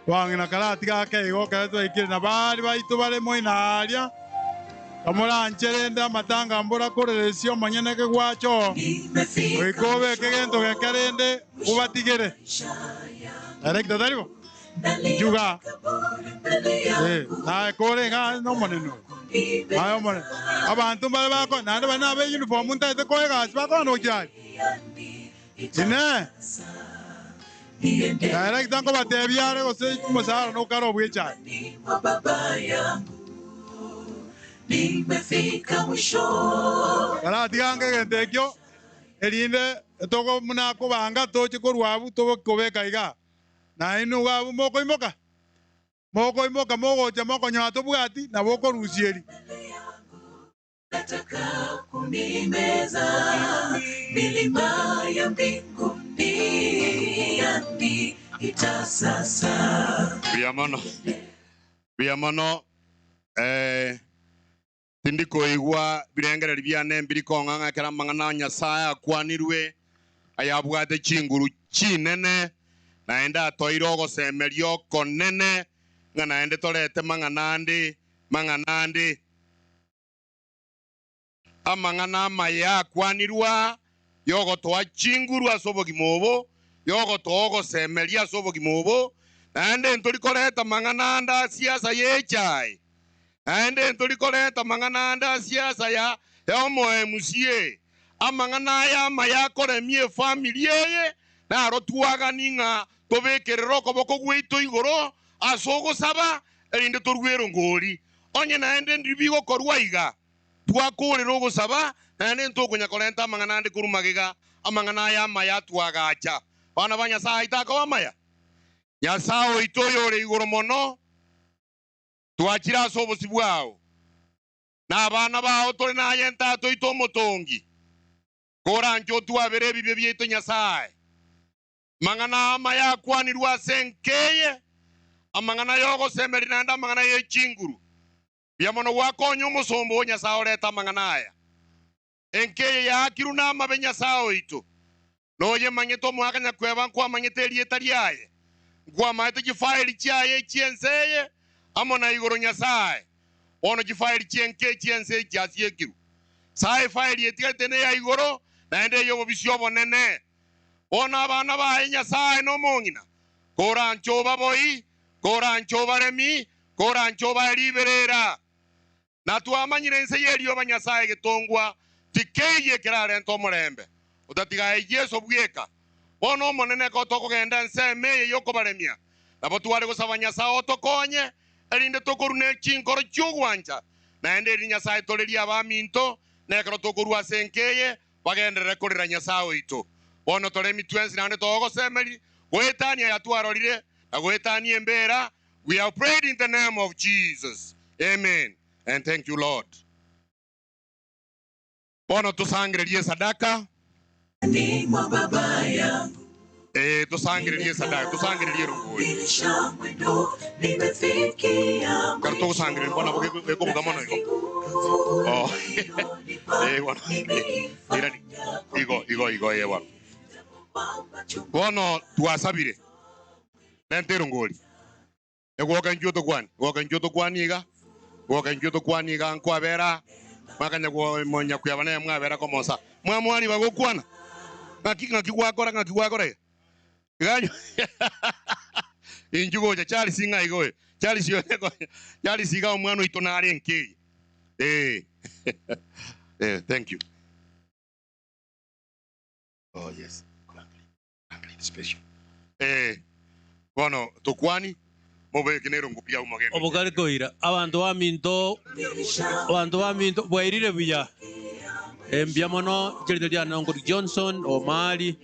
wangina karati gake igo kato ikire na bari baito bare moinaria kamora ancherende amatanga mbora koreresio manyeneke gwacho oikobe kegento gekerende ubatigere director taribo juga na kore ga no moneno ayo mone abantu bale bako nande bana be uniform ntaite koega bako no kyai ine director ko batebiare gose musara no karo bwecha nimefika mwisho kala tigange gentekyo erinde toko muna ko banga toche korwabu to kobeka iga na inu wabu moko imoka mogo jamoko nyato bwati na boko rusieri nataka kunimeza milima ya mbinguni yani itasasa biamono tindiko igwa birengere byane mbiriko nganga kera mangana Nyasaye akwanirwe ayabwate chinguru chinene naenda toiro gosemerio konene ngana ende torete manganandi amangana maya kwanirwa yogo toa chinguru asobo gimobo yogo togo semeria asobo gimobo naende ntorikoreta mangananda siasa yechai naende ntorikoreta mangananda siasa ya omoemusie amangana ya maya koremie familia ye naro twagani'ng'a tubikerera okoboko gwitu iguru ase ogosaba erinde torwere ngori onye naende ndibigokorwa iga twakorera ogosaba naende ntokonya korenta amang'ana ande korumagega amang'ana aya amaya twagacha bana ba Nyasaye itako amaya Nyasaye oito oyo ore iguru mono twachira ase obosi bwao na abana bao turi naye ntato ito omotongi korancho twabere ebibio byaito Nyasaye mang'ana amaya akwanirwa ase nkeye amang'ana yogosemeri naende amang'ana yechinguru biamono gwakonya omosombo o Nyasaye oreta amang'ana aya enkeye yakiru namabe Nyasaye oito noye manyete omwakanya kweba nkwamanyete erieta riaye nkwamaete chifaili chiaye chienseye amo na igoro Nyasaye ono chifaili chienke chienseye chiasiekiru sae faili etigarete ne ya igoro naende yobobisio obonene bona abana baye Nyasaye nomong'ina korancho baboi korancho baremi korancho bariberera na twamanyire ense yerio ba Nyasaye getongwa tikeye kerarenta omorembe utatigaye Yesu bweka bono omonene ko tokogenda enseme yokobaremia nabo tware gosaba Nyasaye otokonye erinde tokorune chinkoro chiogwanja naende eri Nyasaye toreria abaminto nekero tokorwa ase nkeye bagenderere korera Nyasaye oito bono toremi twensi naende togosemeri goetania yatwarorire na goetania embera. We have prayed in the name of Jesus. Amen. And thank you, Lord. Bono tusangirerie sadaka. Tusangirerie sadaka, tusangirerie runguri. Karto kusangire bona beko bugamono iko. Oh. Bueno. Igo yewa. Bono tuasabire. Nente runguri. Egoka njoto kwaniga. Goka njoto kwaniga nkwabera. Makanya go monya kuyabana mwabera komosa. Mwamwani bagokwana. Ngakigwakora. Ganyo. Injugo ja chali singa igoe. Chali siyo. Chali siga omwana itonare nke. Thank you. Oh yes. Special. Bueno, tokwani mobe kinero ngupia umagendo. Obogari koira abantu baminto bwairire buya. Embiamono Jeridia Nonguri Johnson Omali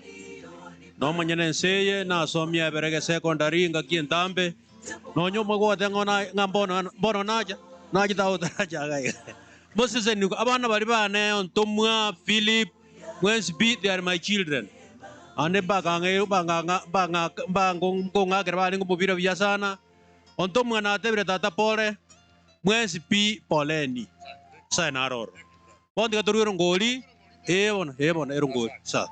no manyene nseye na somia berege secondary ngaki entambe no nyomo go tengona ngambono naja tawutaraja gai Moses and abana bari bane ontomwa Philip Wens beat they are my children ane baganga bangonga grabani ngubira biasana ontomwa na tebre tata pole Wens pi poleni sanaror Bondi katuruero ngoli, ebona erongoli sa.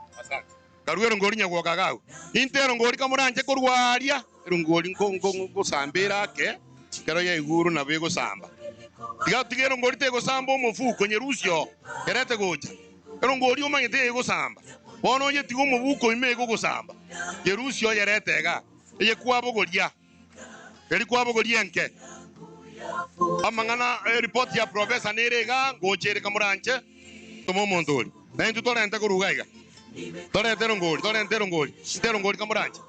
Karuero ngoli nyagwoka gagu. Intero ngoli kamuranje korwaria, erongoli ngo sambera ke, kero ye iguru na bego samba. Tigero ngoli tego samba omufuko nyerusyo, erete gocha. Erongoli omanyete ego samba. Bono ye tigo omubuko imego go samba. Yerusyo yerete ga. Ye kwabo golia. Eri kwabo golienke. Amangana report ya professor nerega ngochere kamuranche tomo mondoli na ntu torenta kurugaiga torentero ngoli kamuranche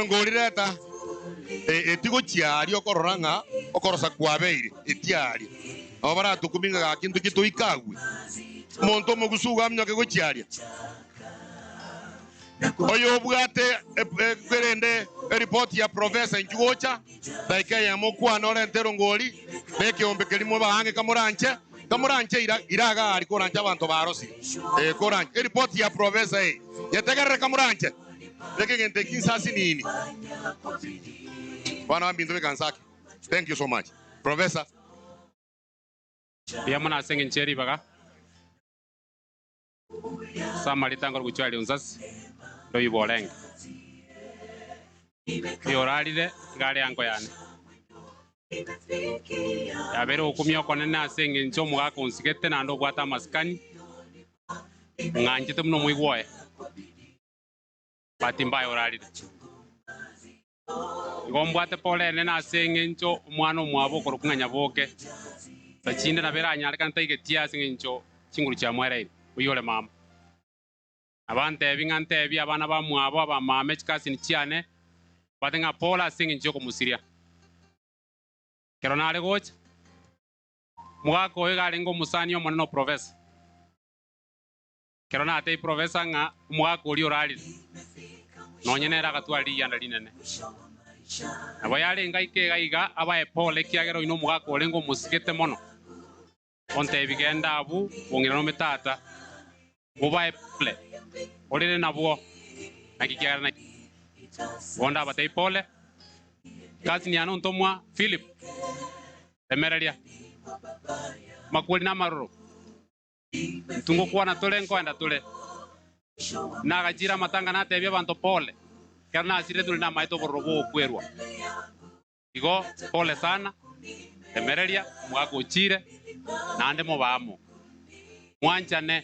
ngoli reta etigo chiari okororanga okorosa kwabeire etiari abara tukuminga ga kintu kitu ikagwe monto mogusuga amnyoke go chiari oyo bwate kwerende report ya professor Njugocha like ya mokwana orentero ngoli nekiombe kelimo bahange kamuranche iraga ari korancha abantu barosi koranche report ya professor yetegerere kamuranche leke gente kinsasi nini bana mbindu bekansaki. Thank you so much professor. Yamana sengen cheri baga samalitangor kuchali unzasi do ibolenga yoralire ngale yango yane yabere okumya konene asenge ncho mugako nsigete nando bwata maskani nganjite muno mwigwoye batimba yoralire ngombwate pole nene asenge ncho umwana omwabo korokunganya boke sachinde nabera anyalika ntaige tia asenge ncho chinguru cha mwere uyole mama abantebi ng'antebi abana bamwabo abamama ekikasi nikiane bate ng'a Paul ase eng'encho okomusiria kero nare gocha mwaka oyo garenge omusani omonene oprofesa kero natei profesa ng'a omwaka oria orarire nonye nere agatwarire iyanda rinene nabo yarenga iga abae Paul ekiagera oino omwaka orenge omosigete mono ontebi genda abu bong'ina nometata bobae Paul orire nabwo nakikiagera na bonda abatei Paul kasi niano ntomwa Philip emereria makweli na maroro tungo kwana tole nkwenda tole nagachira matanga natebia bantu Paul kero nasire tuli na maito borobo okwerwa igo pole sana emereria mwagochire nande mobamo mwanchane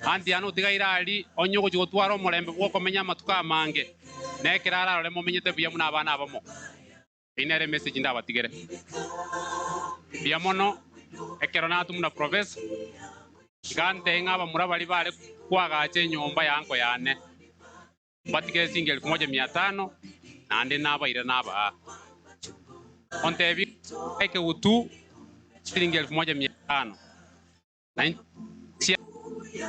andi ano tigaira ali onyo gutwara omorembe gwokomenya amatuka amange nekirara rore momenyete buya muna abana abamo inere message ndabatigere buya mono ekero natumuna professor gante ngaba murabali bare kwagache nyomba yanko yane batige singe 1500 nande nabaire naba ontebi eke utu shilingi 1500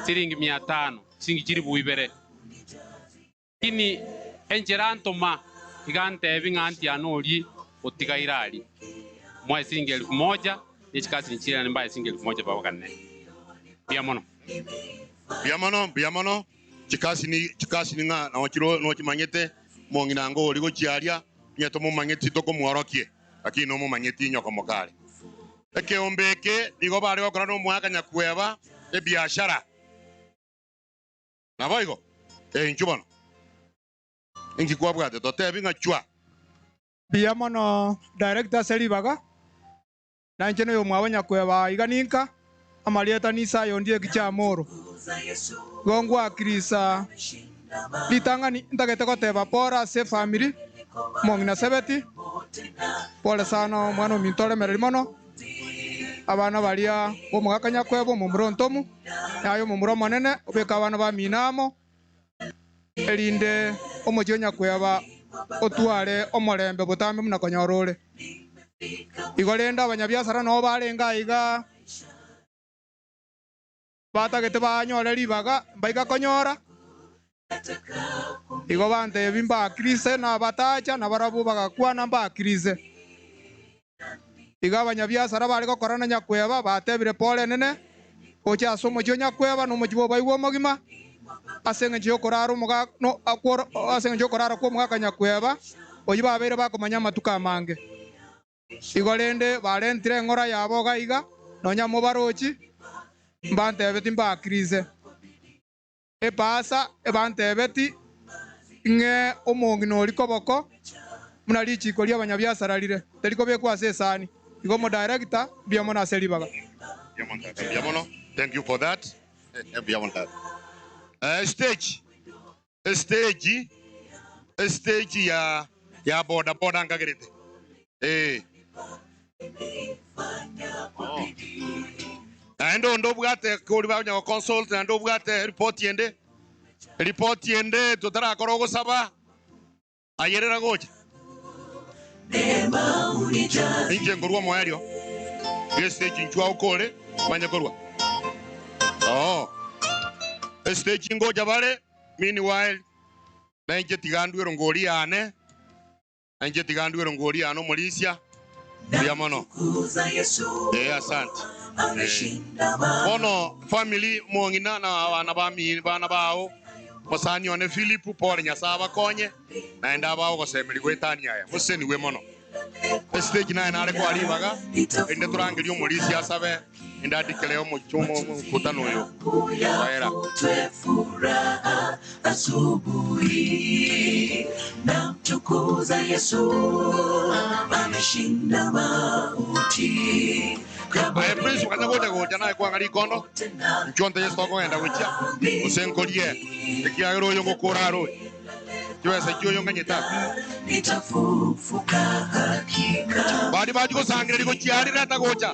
shilingi 500 singi chiri buibere kini enjerantoma igante ng'anti anoli otigairali mwa shilingi 1000 ekikasi nichira nimba shilingi 1000 babakane biamono chikasi ni nga na ochiro no chimanyete mongina ngo oli gochiaria nyeto mo manyeti toko mworokie lakini no mo manyeti nyoko mokale eke ombeke nigo bare gokora no mwaka nyakweba e biashara na boigo nchubono ingi kwabwate totebi ngachwa biamono director Selibaga na ncheno yo mwabanya kweba iganinka amalieta nisa yondie kichamoro gongwa krisa litangani ndagete goteba pora se family mongina sebeti pole sana mwana mintore mereri mono abana balia omugakanya kwebo mumurontomu ayo mumuro monene obeka abana ba minamo elinde omojonya kweba otware omorembe botambe muna konyorore igolenda abanyabiasara no barenga iga batagete banyore libaga mbaiga konyora igo bante bimba krise na batacha na barabu bagakwana mba krise iga abanyabiasara bari gokorana nyakweba batebire Paul nene ocha somo jo nyakweba no mojibo baiwo mogima asenge jo koraro muga no akoro asenge jo koraro ko muga kanyakweba oyiba abere bakomanya matuka mange igolende barentire ngora yabo gaiga nonya mubarochi mbantebeti mbakirize epasa ebantebeti nge omongino likoboko muna lichiko lia abanyabiasara lire teliko bekwase esani igo mo director biamono Selibaga biamono thank you for that biamono stage ya boda ngagerete ando ndo bwate kuri banya consult ando bwate report yende tutara korogo saba ayerera gocha inje ngorwa moyario stage nchwa ukole manya korwa stage ngoja bale meanwhile nanje tigandwero ngori ane nanje tigandwero ngori ano mulisia biamono asante bono family mongina na bana bao musani one Philip Paul nyasaba konye na enda bao gosemeli gwetania ya museni we mono stage na nare kwa libaga ende turangeli omulisi asabe enda dikeleo muchumo mkutano yo era asubuhi na mtukuza Yesu ameshinda mauti Aye prince wakanya gote na kwa ngali kondo nchonte Yesu ko enda wicha usenkolie ikiagero yo ngokora ro Kiwesa kyo yonga nyeta. Nitafufuka hakika. Badi kusangira liko chiari leta gocha.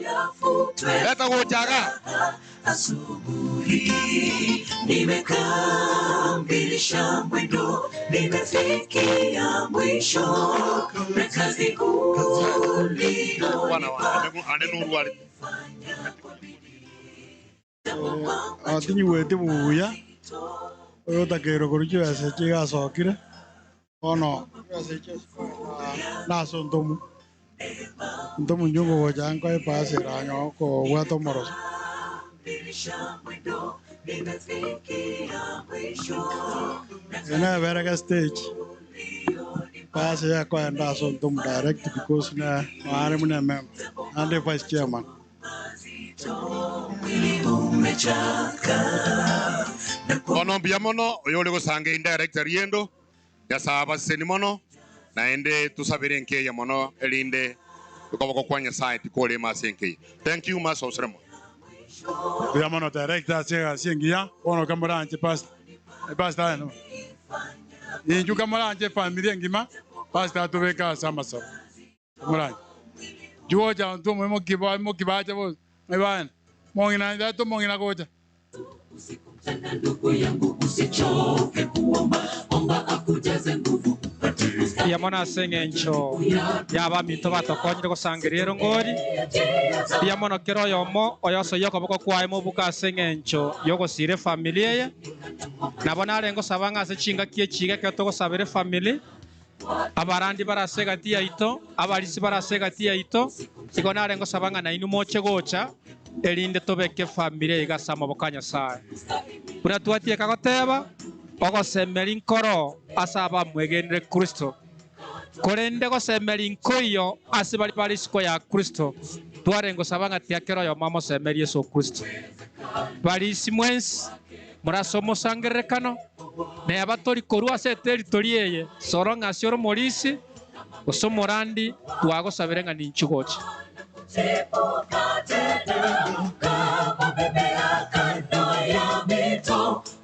Leta gocha ga. Asubuhi nimekamilisha mwendo, nimefikia mwisho na kazi atinyi wete buya oyo takero korucho ase chigasokire ono naso ntomu nyungo gocha nko epase ranyo ko bwato moros ena verga stage pase ya ko enda so ntomu direct because na mare mune mem ande vice chairman Ono biamono oyo lego sange indirector yendo ya saba seni mono na ende tusabire nke ya mono elinde ko kwanya site ko le masenke. Thank you mas osremo. biamono director se singia ono kamaranje pasta no inju kamaranje familia ngima pasta tubeka sama so kamaranje juo ja ntomo mo kiba ja bo Evan, mongina dato mongina goja. Ndugu yangu usichoke kuomba, omba akujaze nguvu. Yamona sengencho yaba mito batokonyire gusangirira ngori yamono kero yomo oyoso yoko boko kwaimo buka sengencho yogo sire familia ye nabona rengo sabanga se chinga kie chiga ke to sabire family abarandi barasega tia ito abalisi barasega tia ito igona rengo sabanga na inu moche gocha elinde tobeke familia igasama bokanya sae una tuatie kagoteba ogosemeri nkoro asaba mwegenere Kristo korende gosemeri nkoyo asibali balisiko ya Kristo twarengo sabanga tiakero yo mama semeri Yesu Kristo balisi mwensi murasomo sangerekano ne abatori korua se territory eye soronga sioro morisi osomorandi twago saberenga ninchugoche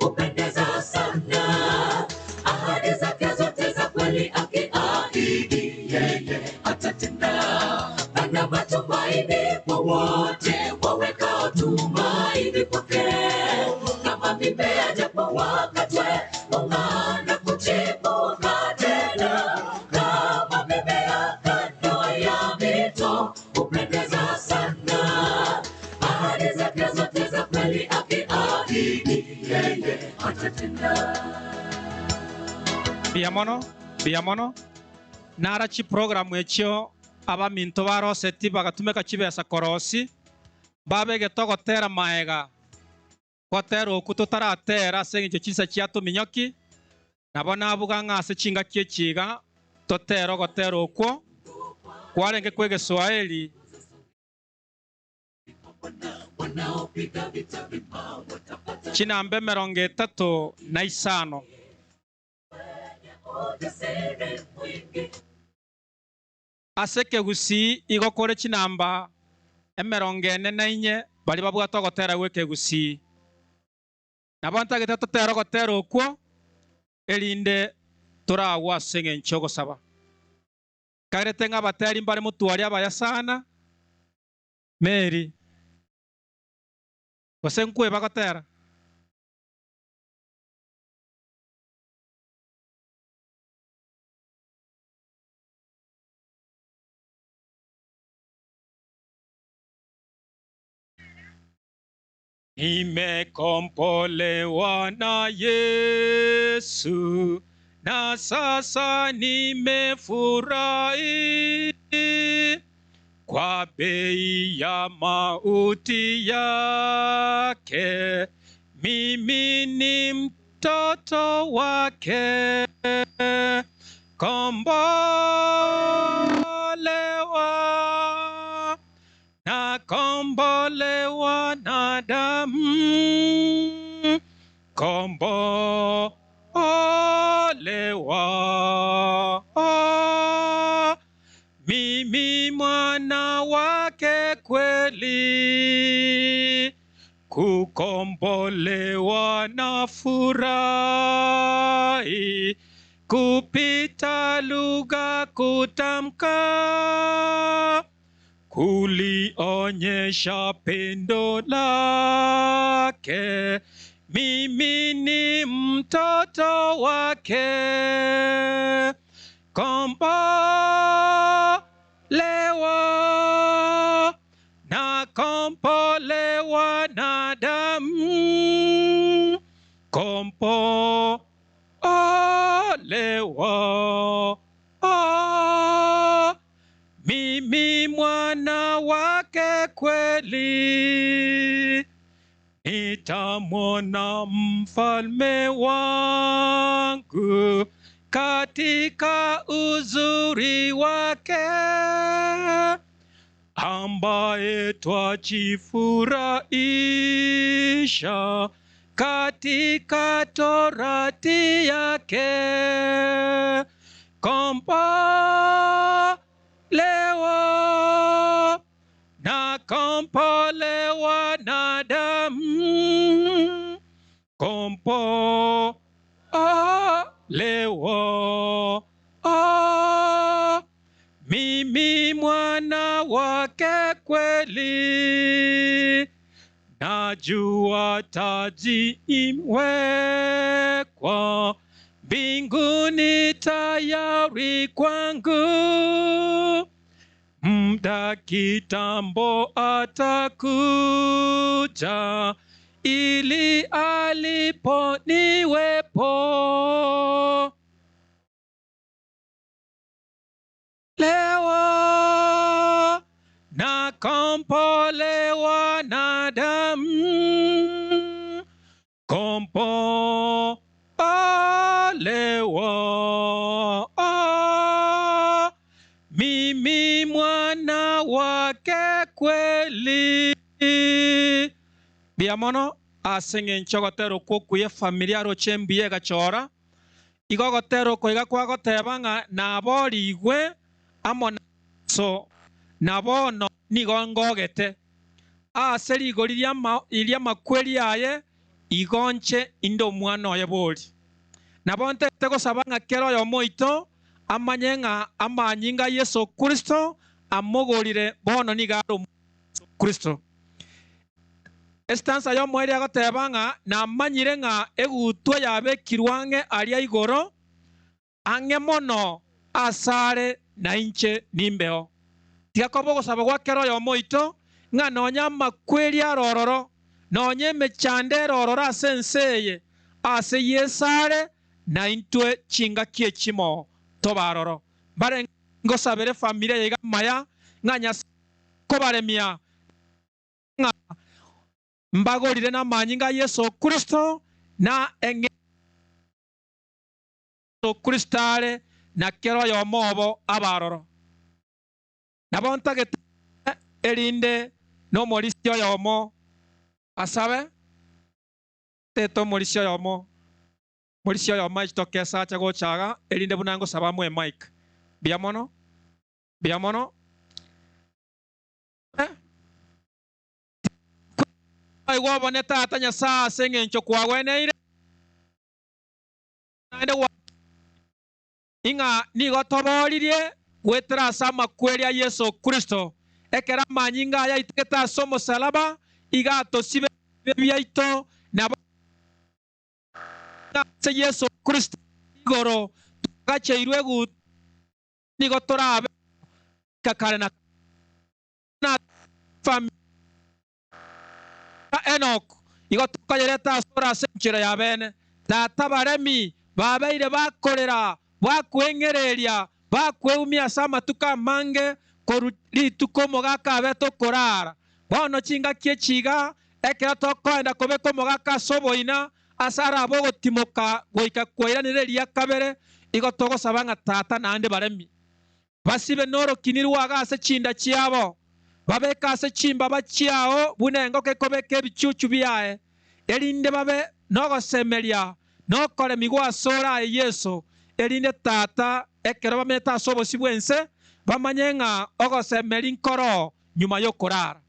Upendeza sana, ahadi zake zote za kweli akiahidi yeye atatenda. Pana matumaini kwa wote wawekao tumaini kwake, kama mimea japo wakatwe ung'ana kuchipuka tena, kama mimea kando ya mito. Upendeza sana, ahadi zake zote za kweli akiahidi yeye atatenda. biamono nara chi programu echio aba minto barose ti bagatumeka chibesa korosi babege togotera maega gotera okuto taratera sengicho chisa chiato minyoki nabona abuga ng'ase chinga kie chiga totero gotera okwo kwarenge kwege Swahili chinambe 35 aseke gusi igokore chinamba 44 bali babwa togotera gweke gusi nabanta gete totero gotera okwo elinde torawa senge nchogo saba karete nga bateri mbare mutwari abayasana Mary Kosenkwe bagotera Nimekombolewa na Yesu na sasa nimefurahi kwa bei ya mauti yake, mimi ni mtoto wake, kombolewa na damu, mimi mwana wake kweli, kukombolewa na furahi kupita lugha kutamka, kulionyesha pendo lake. Mimi ni mtoto wake, kombolewa na kombolewa na damu, kombolewa. Mimi mwana wake kweli, nitamwona mfalme wangu katika uzuri wake, ambaye twajifurahisha katika torati yake. Kombolewa na kombolewa na damu, kombolewa. Mimi mwana wake kweli, najua taji imewekwa mbinguni tayari kwangu. Muda kitambo atakuja, ili alipo niwepo. Lewa na kombolewa na damu, kombolewa. Mimi mwana wake kweli. Biamono asenge nchogotero kukuye familia rochembiye gachora. Igogotero koiga kwa gotebanga na borigwe amona so nabono nigongogete. Aseri igoriria iria makweli aye igonche indo mwana oye bori. Nabonte tego sabanga kero yo moito amanyenga amanyinga Yesu Kristo amogorire bono nigaro Kristo. Estansa yo mweri agotebanga na manyire nga egutwe yabe kirwange aria igoro ange mono asare na inche nimbeo. Tiakobo gosaba gwa kero yo moito nga nonya makweli arororo nonye mechande rororo asenseye ase yesare na intwe chinga kiechimo tobaroro bare ngosabere familia yega maya nganya kobaremia nga mbagorire na manyinga Yesu Kristo na enge Yesu Kristare na kero yo mobo abaroro nabontagete erinde no morisio yomo asabe teto morisio yomo morisio yomo itokesa chago chaga erinde bunango sabamu e Mike biamono ai wabone tata nyasa senge ncho kwa weneire naende wa inga nigo toboririe gwetera sama kweli ya Yesu Kristo ekera manyinga ya iteketa somo salaba igato sibe byaito na se Yesu Kristo igoro gache irwegu nigo torabe kakare na fam Enoch igoto kayereta sura senchira ya bene tata baremi babeire bakorera bakwengereria bakweumia sama tukamange koruri tukomo gaka beto korara bono chinga kiechiga ekera tokoenda kobeko mogaka soboina asara bogo timoka goika kwairaniriria kabere igotogo sabanga tata nande baremi basibe noro kinirwaga ase chinda chiabo babeka ase chimba bachiao bunengo kekobeke bichuchu biae erinde babe nogosemeria nokore migwa sora Yesu erinde tata ekero bameta sobosi bwense bamanyenga ogosemeri nkoro nyuma yo korara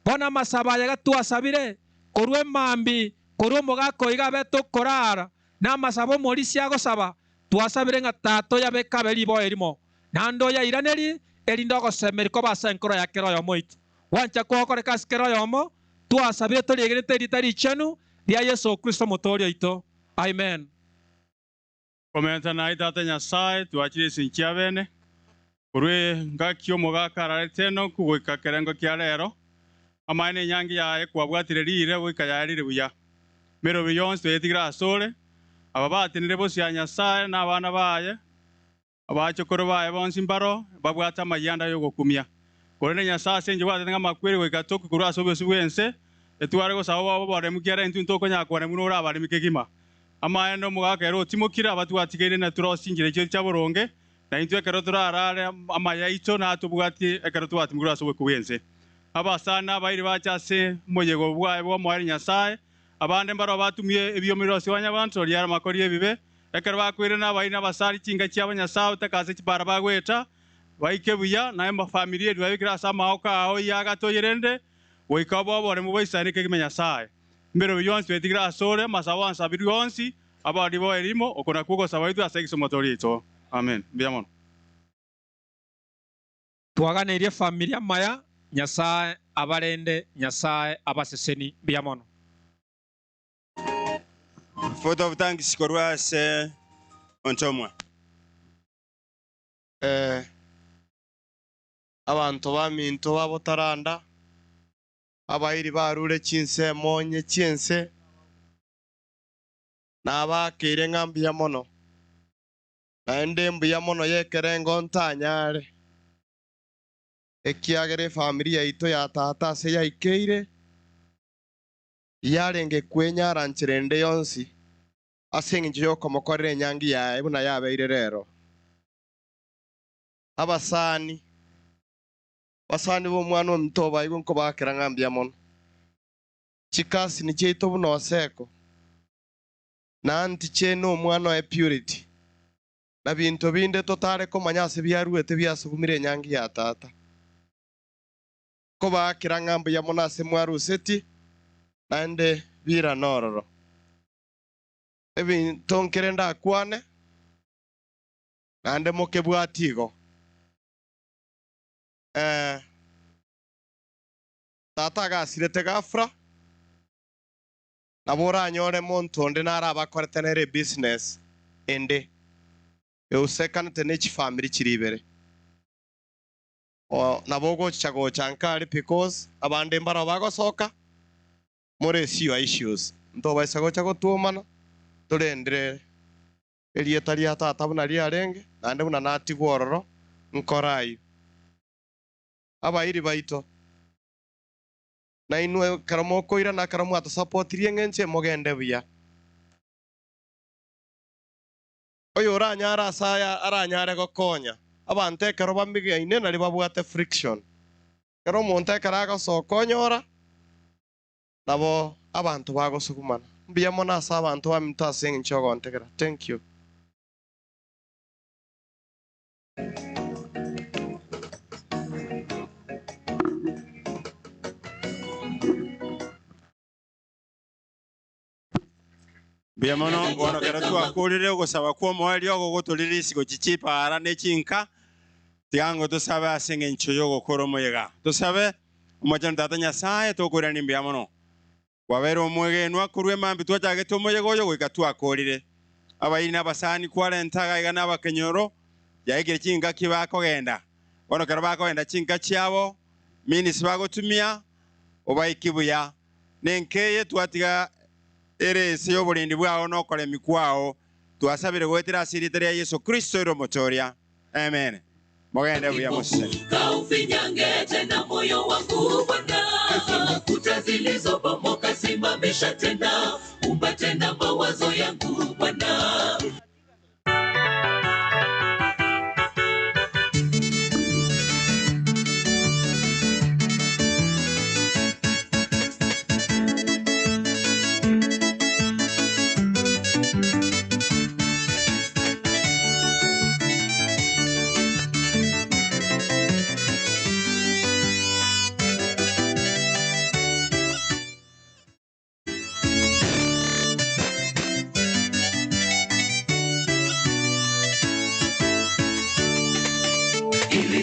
bona masaba yaga tuasabire korwe mambi korwe mogako iga beto korara na masabo morisi agosaba twasabire ng'a tato yabekabe libo erimo nando ya iraneri erindo gosemeri ko basenkoro ya keroyo moito wancha kwokore kasi keroyo mo twasabire torigerete ritari chenu ria Yesu Kristo mutori oito. Amen. Komenta na itata Nyasaye twachire sinchia bene kurwe ngakio mugakararete no kugoika kerengo kia rero amaine nyangi yae kwabwatire rire goika yarire buya mero biyonse twetigira asore ababatinire bosi ya Nyasaye n'abana baye abachokoro baye bonsi mbaro babwata mayanda yo gokumia korene Nyasaye senje bwate ngamakwere goika toku kurwa sobe subwense etware go sawo bare mukiara intu ntoko nyakwane muno ura bare mikegima amaendo mugakero timukira abatu atigere na turosingire cyo cyaboronge na intu ekero turarare amaya ito na tubwati ekero twati mugura sobe kubense abasana bayiri bachase moyego bwaye bwo mwari Nyasaye abande mbaro batumye ebyomiro siwanya bantu lyara makori ebibe ekero bakwire n'abayina abasari kinga cyabo Nyasaye utakase kibara bagweta baike buya na emba familia dwibikira sama oka aho yaga toyerende wikabo bore mu baisani ke Nyasaye mbero byonse betigira asore masawansa biryonsi abadi bo erimo okona kugo sabaitu asekiso motorito. Amen. Biamono. Twaganirie familia maya Nyasaye abarende Nyasaye abaseseni biamono. Photo of thanks korwa se ontomwa. Abantu baminto babotaranda abayiri barure chinse monye chinse nabakire ngambi ya mono naende mbu ya mono yekerengo ntanyare ekiagere familia ito ya tata se yaikeire yarenge kwenyara nchirende yonsi asenginje yo komokorere nyangi yae buna yabeire rero abasani basani bo mwana omutoba igo nko bakera ngambi ya mono chikasi ni cheito buno oseko na anti cheno omwana wa purity na bintu binde totare ko manyase byaruete byasugumire nyangi ya tata ko bakera ngambi ya mono ase mwaruseti naende bira nororo ebi tonkerenda akwane naende moke bwatigo tata gasirete gafra nabora anyore muntu onde nara abakoretenere business ende eusekana tenechi family chiribere o nabogo chago chankari because abande mbara bagosoka more sio issues ndo baisago chago tuomana turendre elieta lia tata buna lia renge nande buna nati gororo nkorayo abairi baito na inwe karamo koira na karamo ato support riengenche mogende buya oyo ranyara asaya aranyare gokonya abante karo bambige ine na libabwate friction karo monte karaga sokonyora nabo abantu bago sukumana mbiya mona asa abantu bamita sing chogo ntegera. Thank you. Biamono wano kera twakulire ogosaba kwa mwali ogo gotulirisi gochichipa ara nechinka tiango tusabe asenge encho yo gokora omuyega tusabe omwachano tata Nyasaye tokorera ni biamono wabere omwegenwa kurwe mambi twachagete omuyega oyo goika twakorire abaini abasani kwarentaga iga n'abakenyoro yaigire chinka kibakogenda wano kera bakogenda chinka chiabo minisi bagotumia obaikibuya nenkeye twatiga erese y'oburindi bwao nokora emikwao twasabire gwetera asirite rya Yesu Kristo iro motoria. Amen. Mogende buya museni Kaufinyange tena moyo wangu Bwana, kuta zilizobomoka simamisha tena, umba tena mawazo yangu Bwana.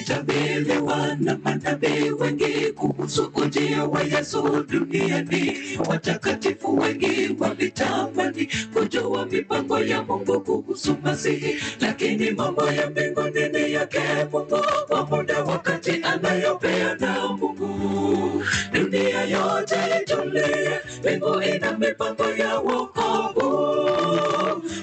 Walitabiriwa na manabii wengi kuhusu ujio wa Yesu duniani. Watakatifu wengi walitamani kujua mipango ya Mungu kuhusu Masihi, lakini mambo ya mbinguni ni yake Mungu kwa muda wakati anayopeana Mungu. Dunia yote itulie, mbingu ina mipango ya wokovu.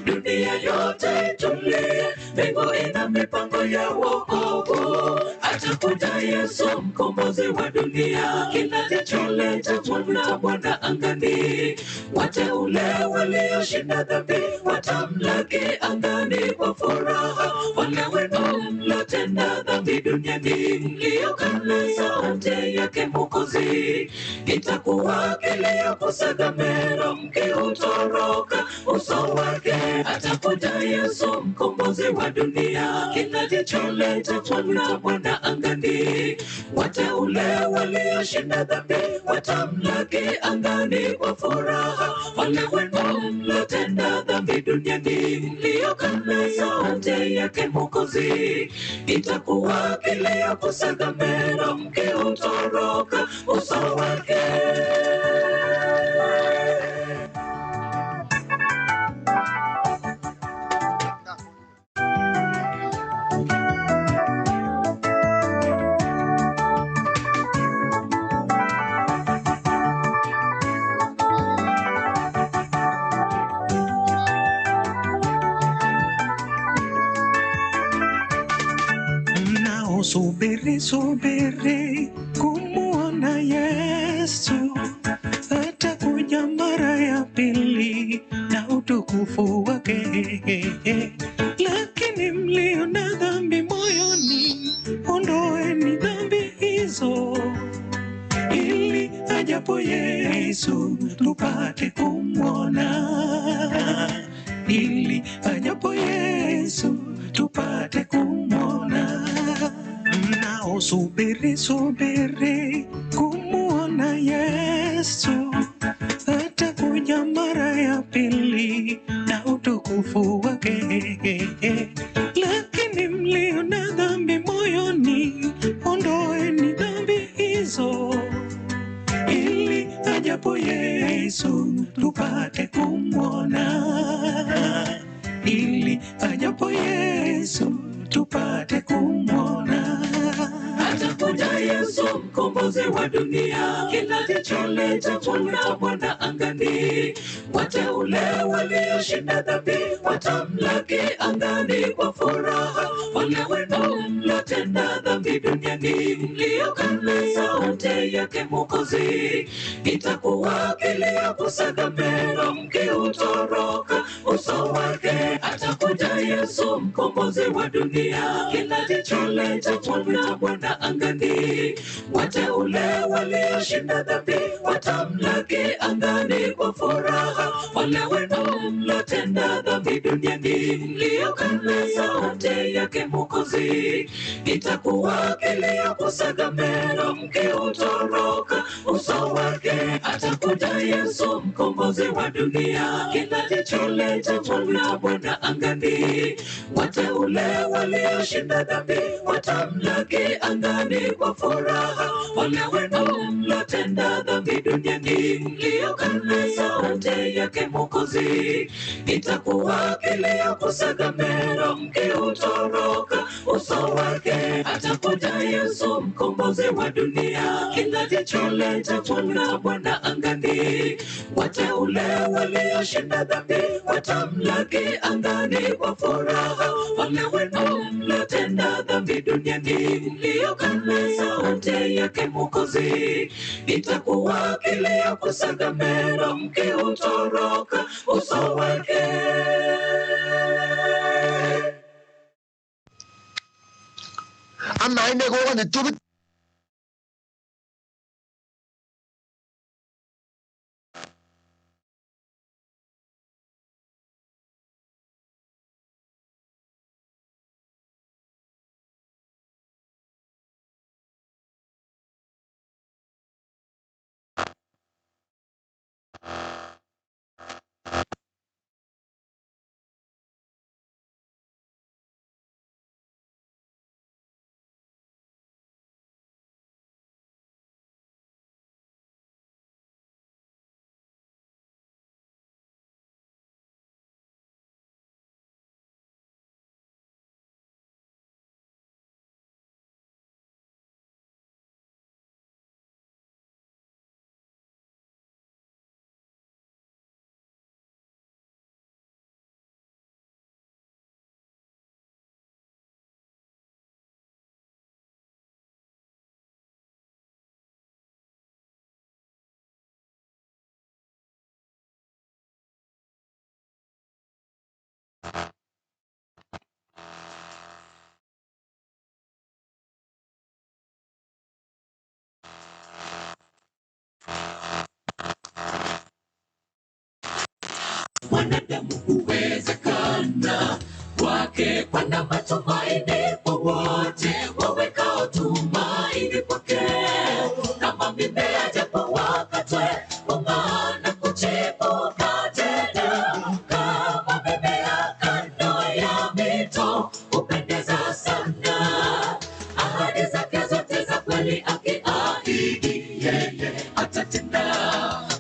Dunia yote itulie, mbingu ina mipango ya wokovu. Atakuja Yesu mkombozi wa dunia, kila jicho litamwona Bwana angani. Wateule walioshinda dhambi watamlaki angani kwa furaha. Wale wenu mlotenda dhambi duniani, mliokana sauti yake Mwokozi, itakuwa kilio kusaga meno mkiutoroka uso wake. Atakuja Yesu mkombozi wa dunia, kila jicho litamwona Bwana angani. Wateule walioshinda dhambi watamlaki angani kwa furaha. Wale wenu mlotenda dhambi duniani, mliokana sauti yake Mwokozi, itakuwa kilio kusaga meno mkiutoroka uso wake. Subiri kumuona Yesu, atakuja mara ya pili na utukufu wake. Lakini mlio na dhambi moyoni, ondoeni dhambi hizo, ili ajapo Yesu tupate kumwona. Ili ajapo Yesu tupate kumwona. Subiri kumuona Yesu, atakuja mara ya pili na utukufu wake. Lakini mlio na dhambi moyoni, ondoeni dhambi hizo, ili ajapo Yesu tupate kumwona. Ili ajapo Yesu tupate kumwona. Atakuja Yesu mkombozi wa dunia, kila jicho litamwona Bwana angani. Wateule walioshinda dhambi watamlaki angani kwa furaha. Wale wenu mlotenda dhambi duniani, mliokana sauti yake Mwokozi, itakuwa kilio kusaga meno mkiutoroka uso wake. Atakuja Yesu mkombozi wa dunia, kila jicho litamwona Bwana angani. Wateule walioshinda dhambi watamlaki angani kwa furaha. Wale wenu mlotenda dhambi duniani, mliokana sauti yake Mwokozi, itakuwa kilio kusaga meno mkiutoroka uso wake. Atakuja Yesu mkombozi wa dunia, kila jicho litamwona Bwana angani. Wateule walioshinda dhambi watamlaki angani kwa furaha. Wale wenu mlotenda dhambi duniani, mliokana sauti yake Mwokozi, itakuwa kilio kusaga meno mkiutoroka uso wake. Atakuja Yesu mkombozi wa dunia, kila jicho litamwona Bwana angani. Wateule walioshinda dhambi watamlaki angani kwa furaha. Wale wenu mlotenda dhambi duniani, mliokana sauti yake Mwokozi, itakuwa kilio kusaga meno mkiutoroka uso wake. Ama ine ko ni tubi mwanadamu huwezekana. Kwake pana matumaini kwa wote wawekao tumaini kwake. Kama mimea japo wakatwe, hung'aa na kuchipuka tena. Kama mimea kando ya mito, hupendeza sana. Ahadi zake zote za kweli, akiahidi yeye atatenda.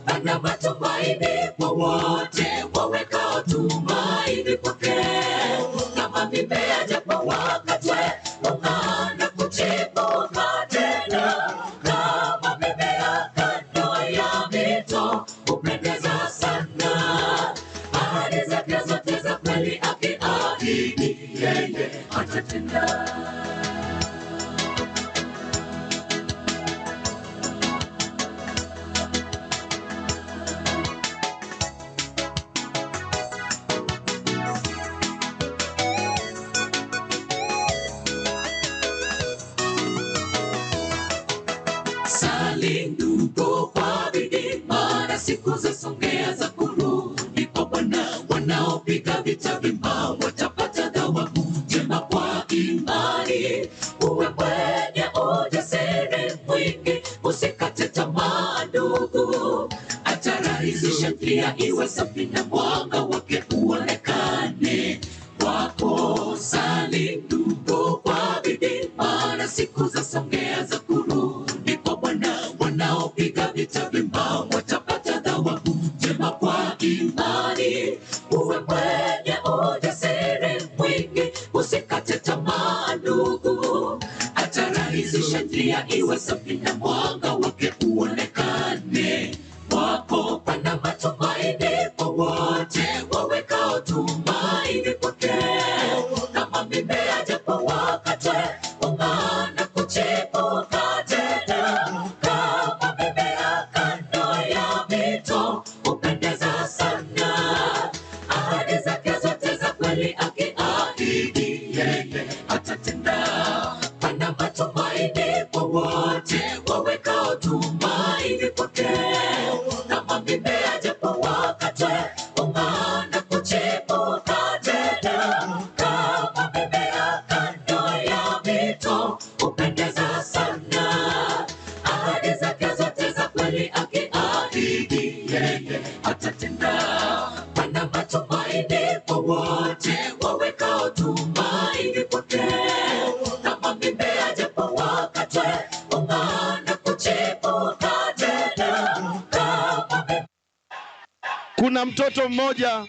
Pana matumaini kwa wote wawekao tumaini kwake. Kama mimea japo wakatwe, hung'aa na kuchipuka tena. Kama mimea kando ya mito, hupendeza sana. Ahadi zake zote za kweli, akiahidi yeye atatenda. Sali ndugu kwa bidii, maana siku zasongea za kurudi kwa Bwana. Wanaopiga vita vyema watapata thawabu njema kwa imani. Uwe mwenye ujasiri mwingi, usikate tamaa ndugu. Atarahisisha njia iwe safi na mwanga wake uonekane kwako. Sali ndugu kwa bidii, maana siku zasongea za kurudi kwa Bwana. Wanaopiga vita vyema watapata thawabu njema kwa imani. Uwe mwenye ujasiri mwingi, usikate tamaa ndugu. Atarahisisha njia iwe safi na mwanga wake uonekane kwako. Pana matumaini kwa wote wawekao tumaini kwake. Kama mimea japo wakatwe, hung'aa na kuchipuka tena. Kama mimea kando ya mito, hupendeza sana. Ahadi zake zote za kweli, akiahidi yeye atatenda. Pana matumaini kwa wote wawekao tumaini kwake. Kama mimea japo wakatwe, hung'aa na kuchipuka tena. Kama mimea kando ya mito, hupendeza sana. Ahadi zake zote za kweli, akiahidi yeye atatenda. Pana matumaini kwa wote wawekao tumaini kwake. Kama mimea japo wakatwe, hung'aa na kuchipuka tena. Kuna mtoto mmoja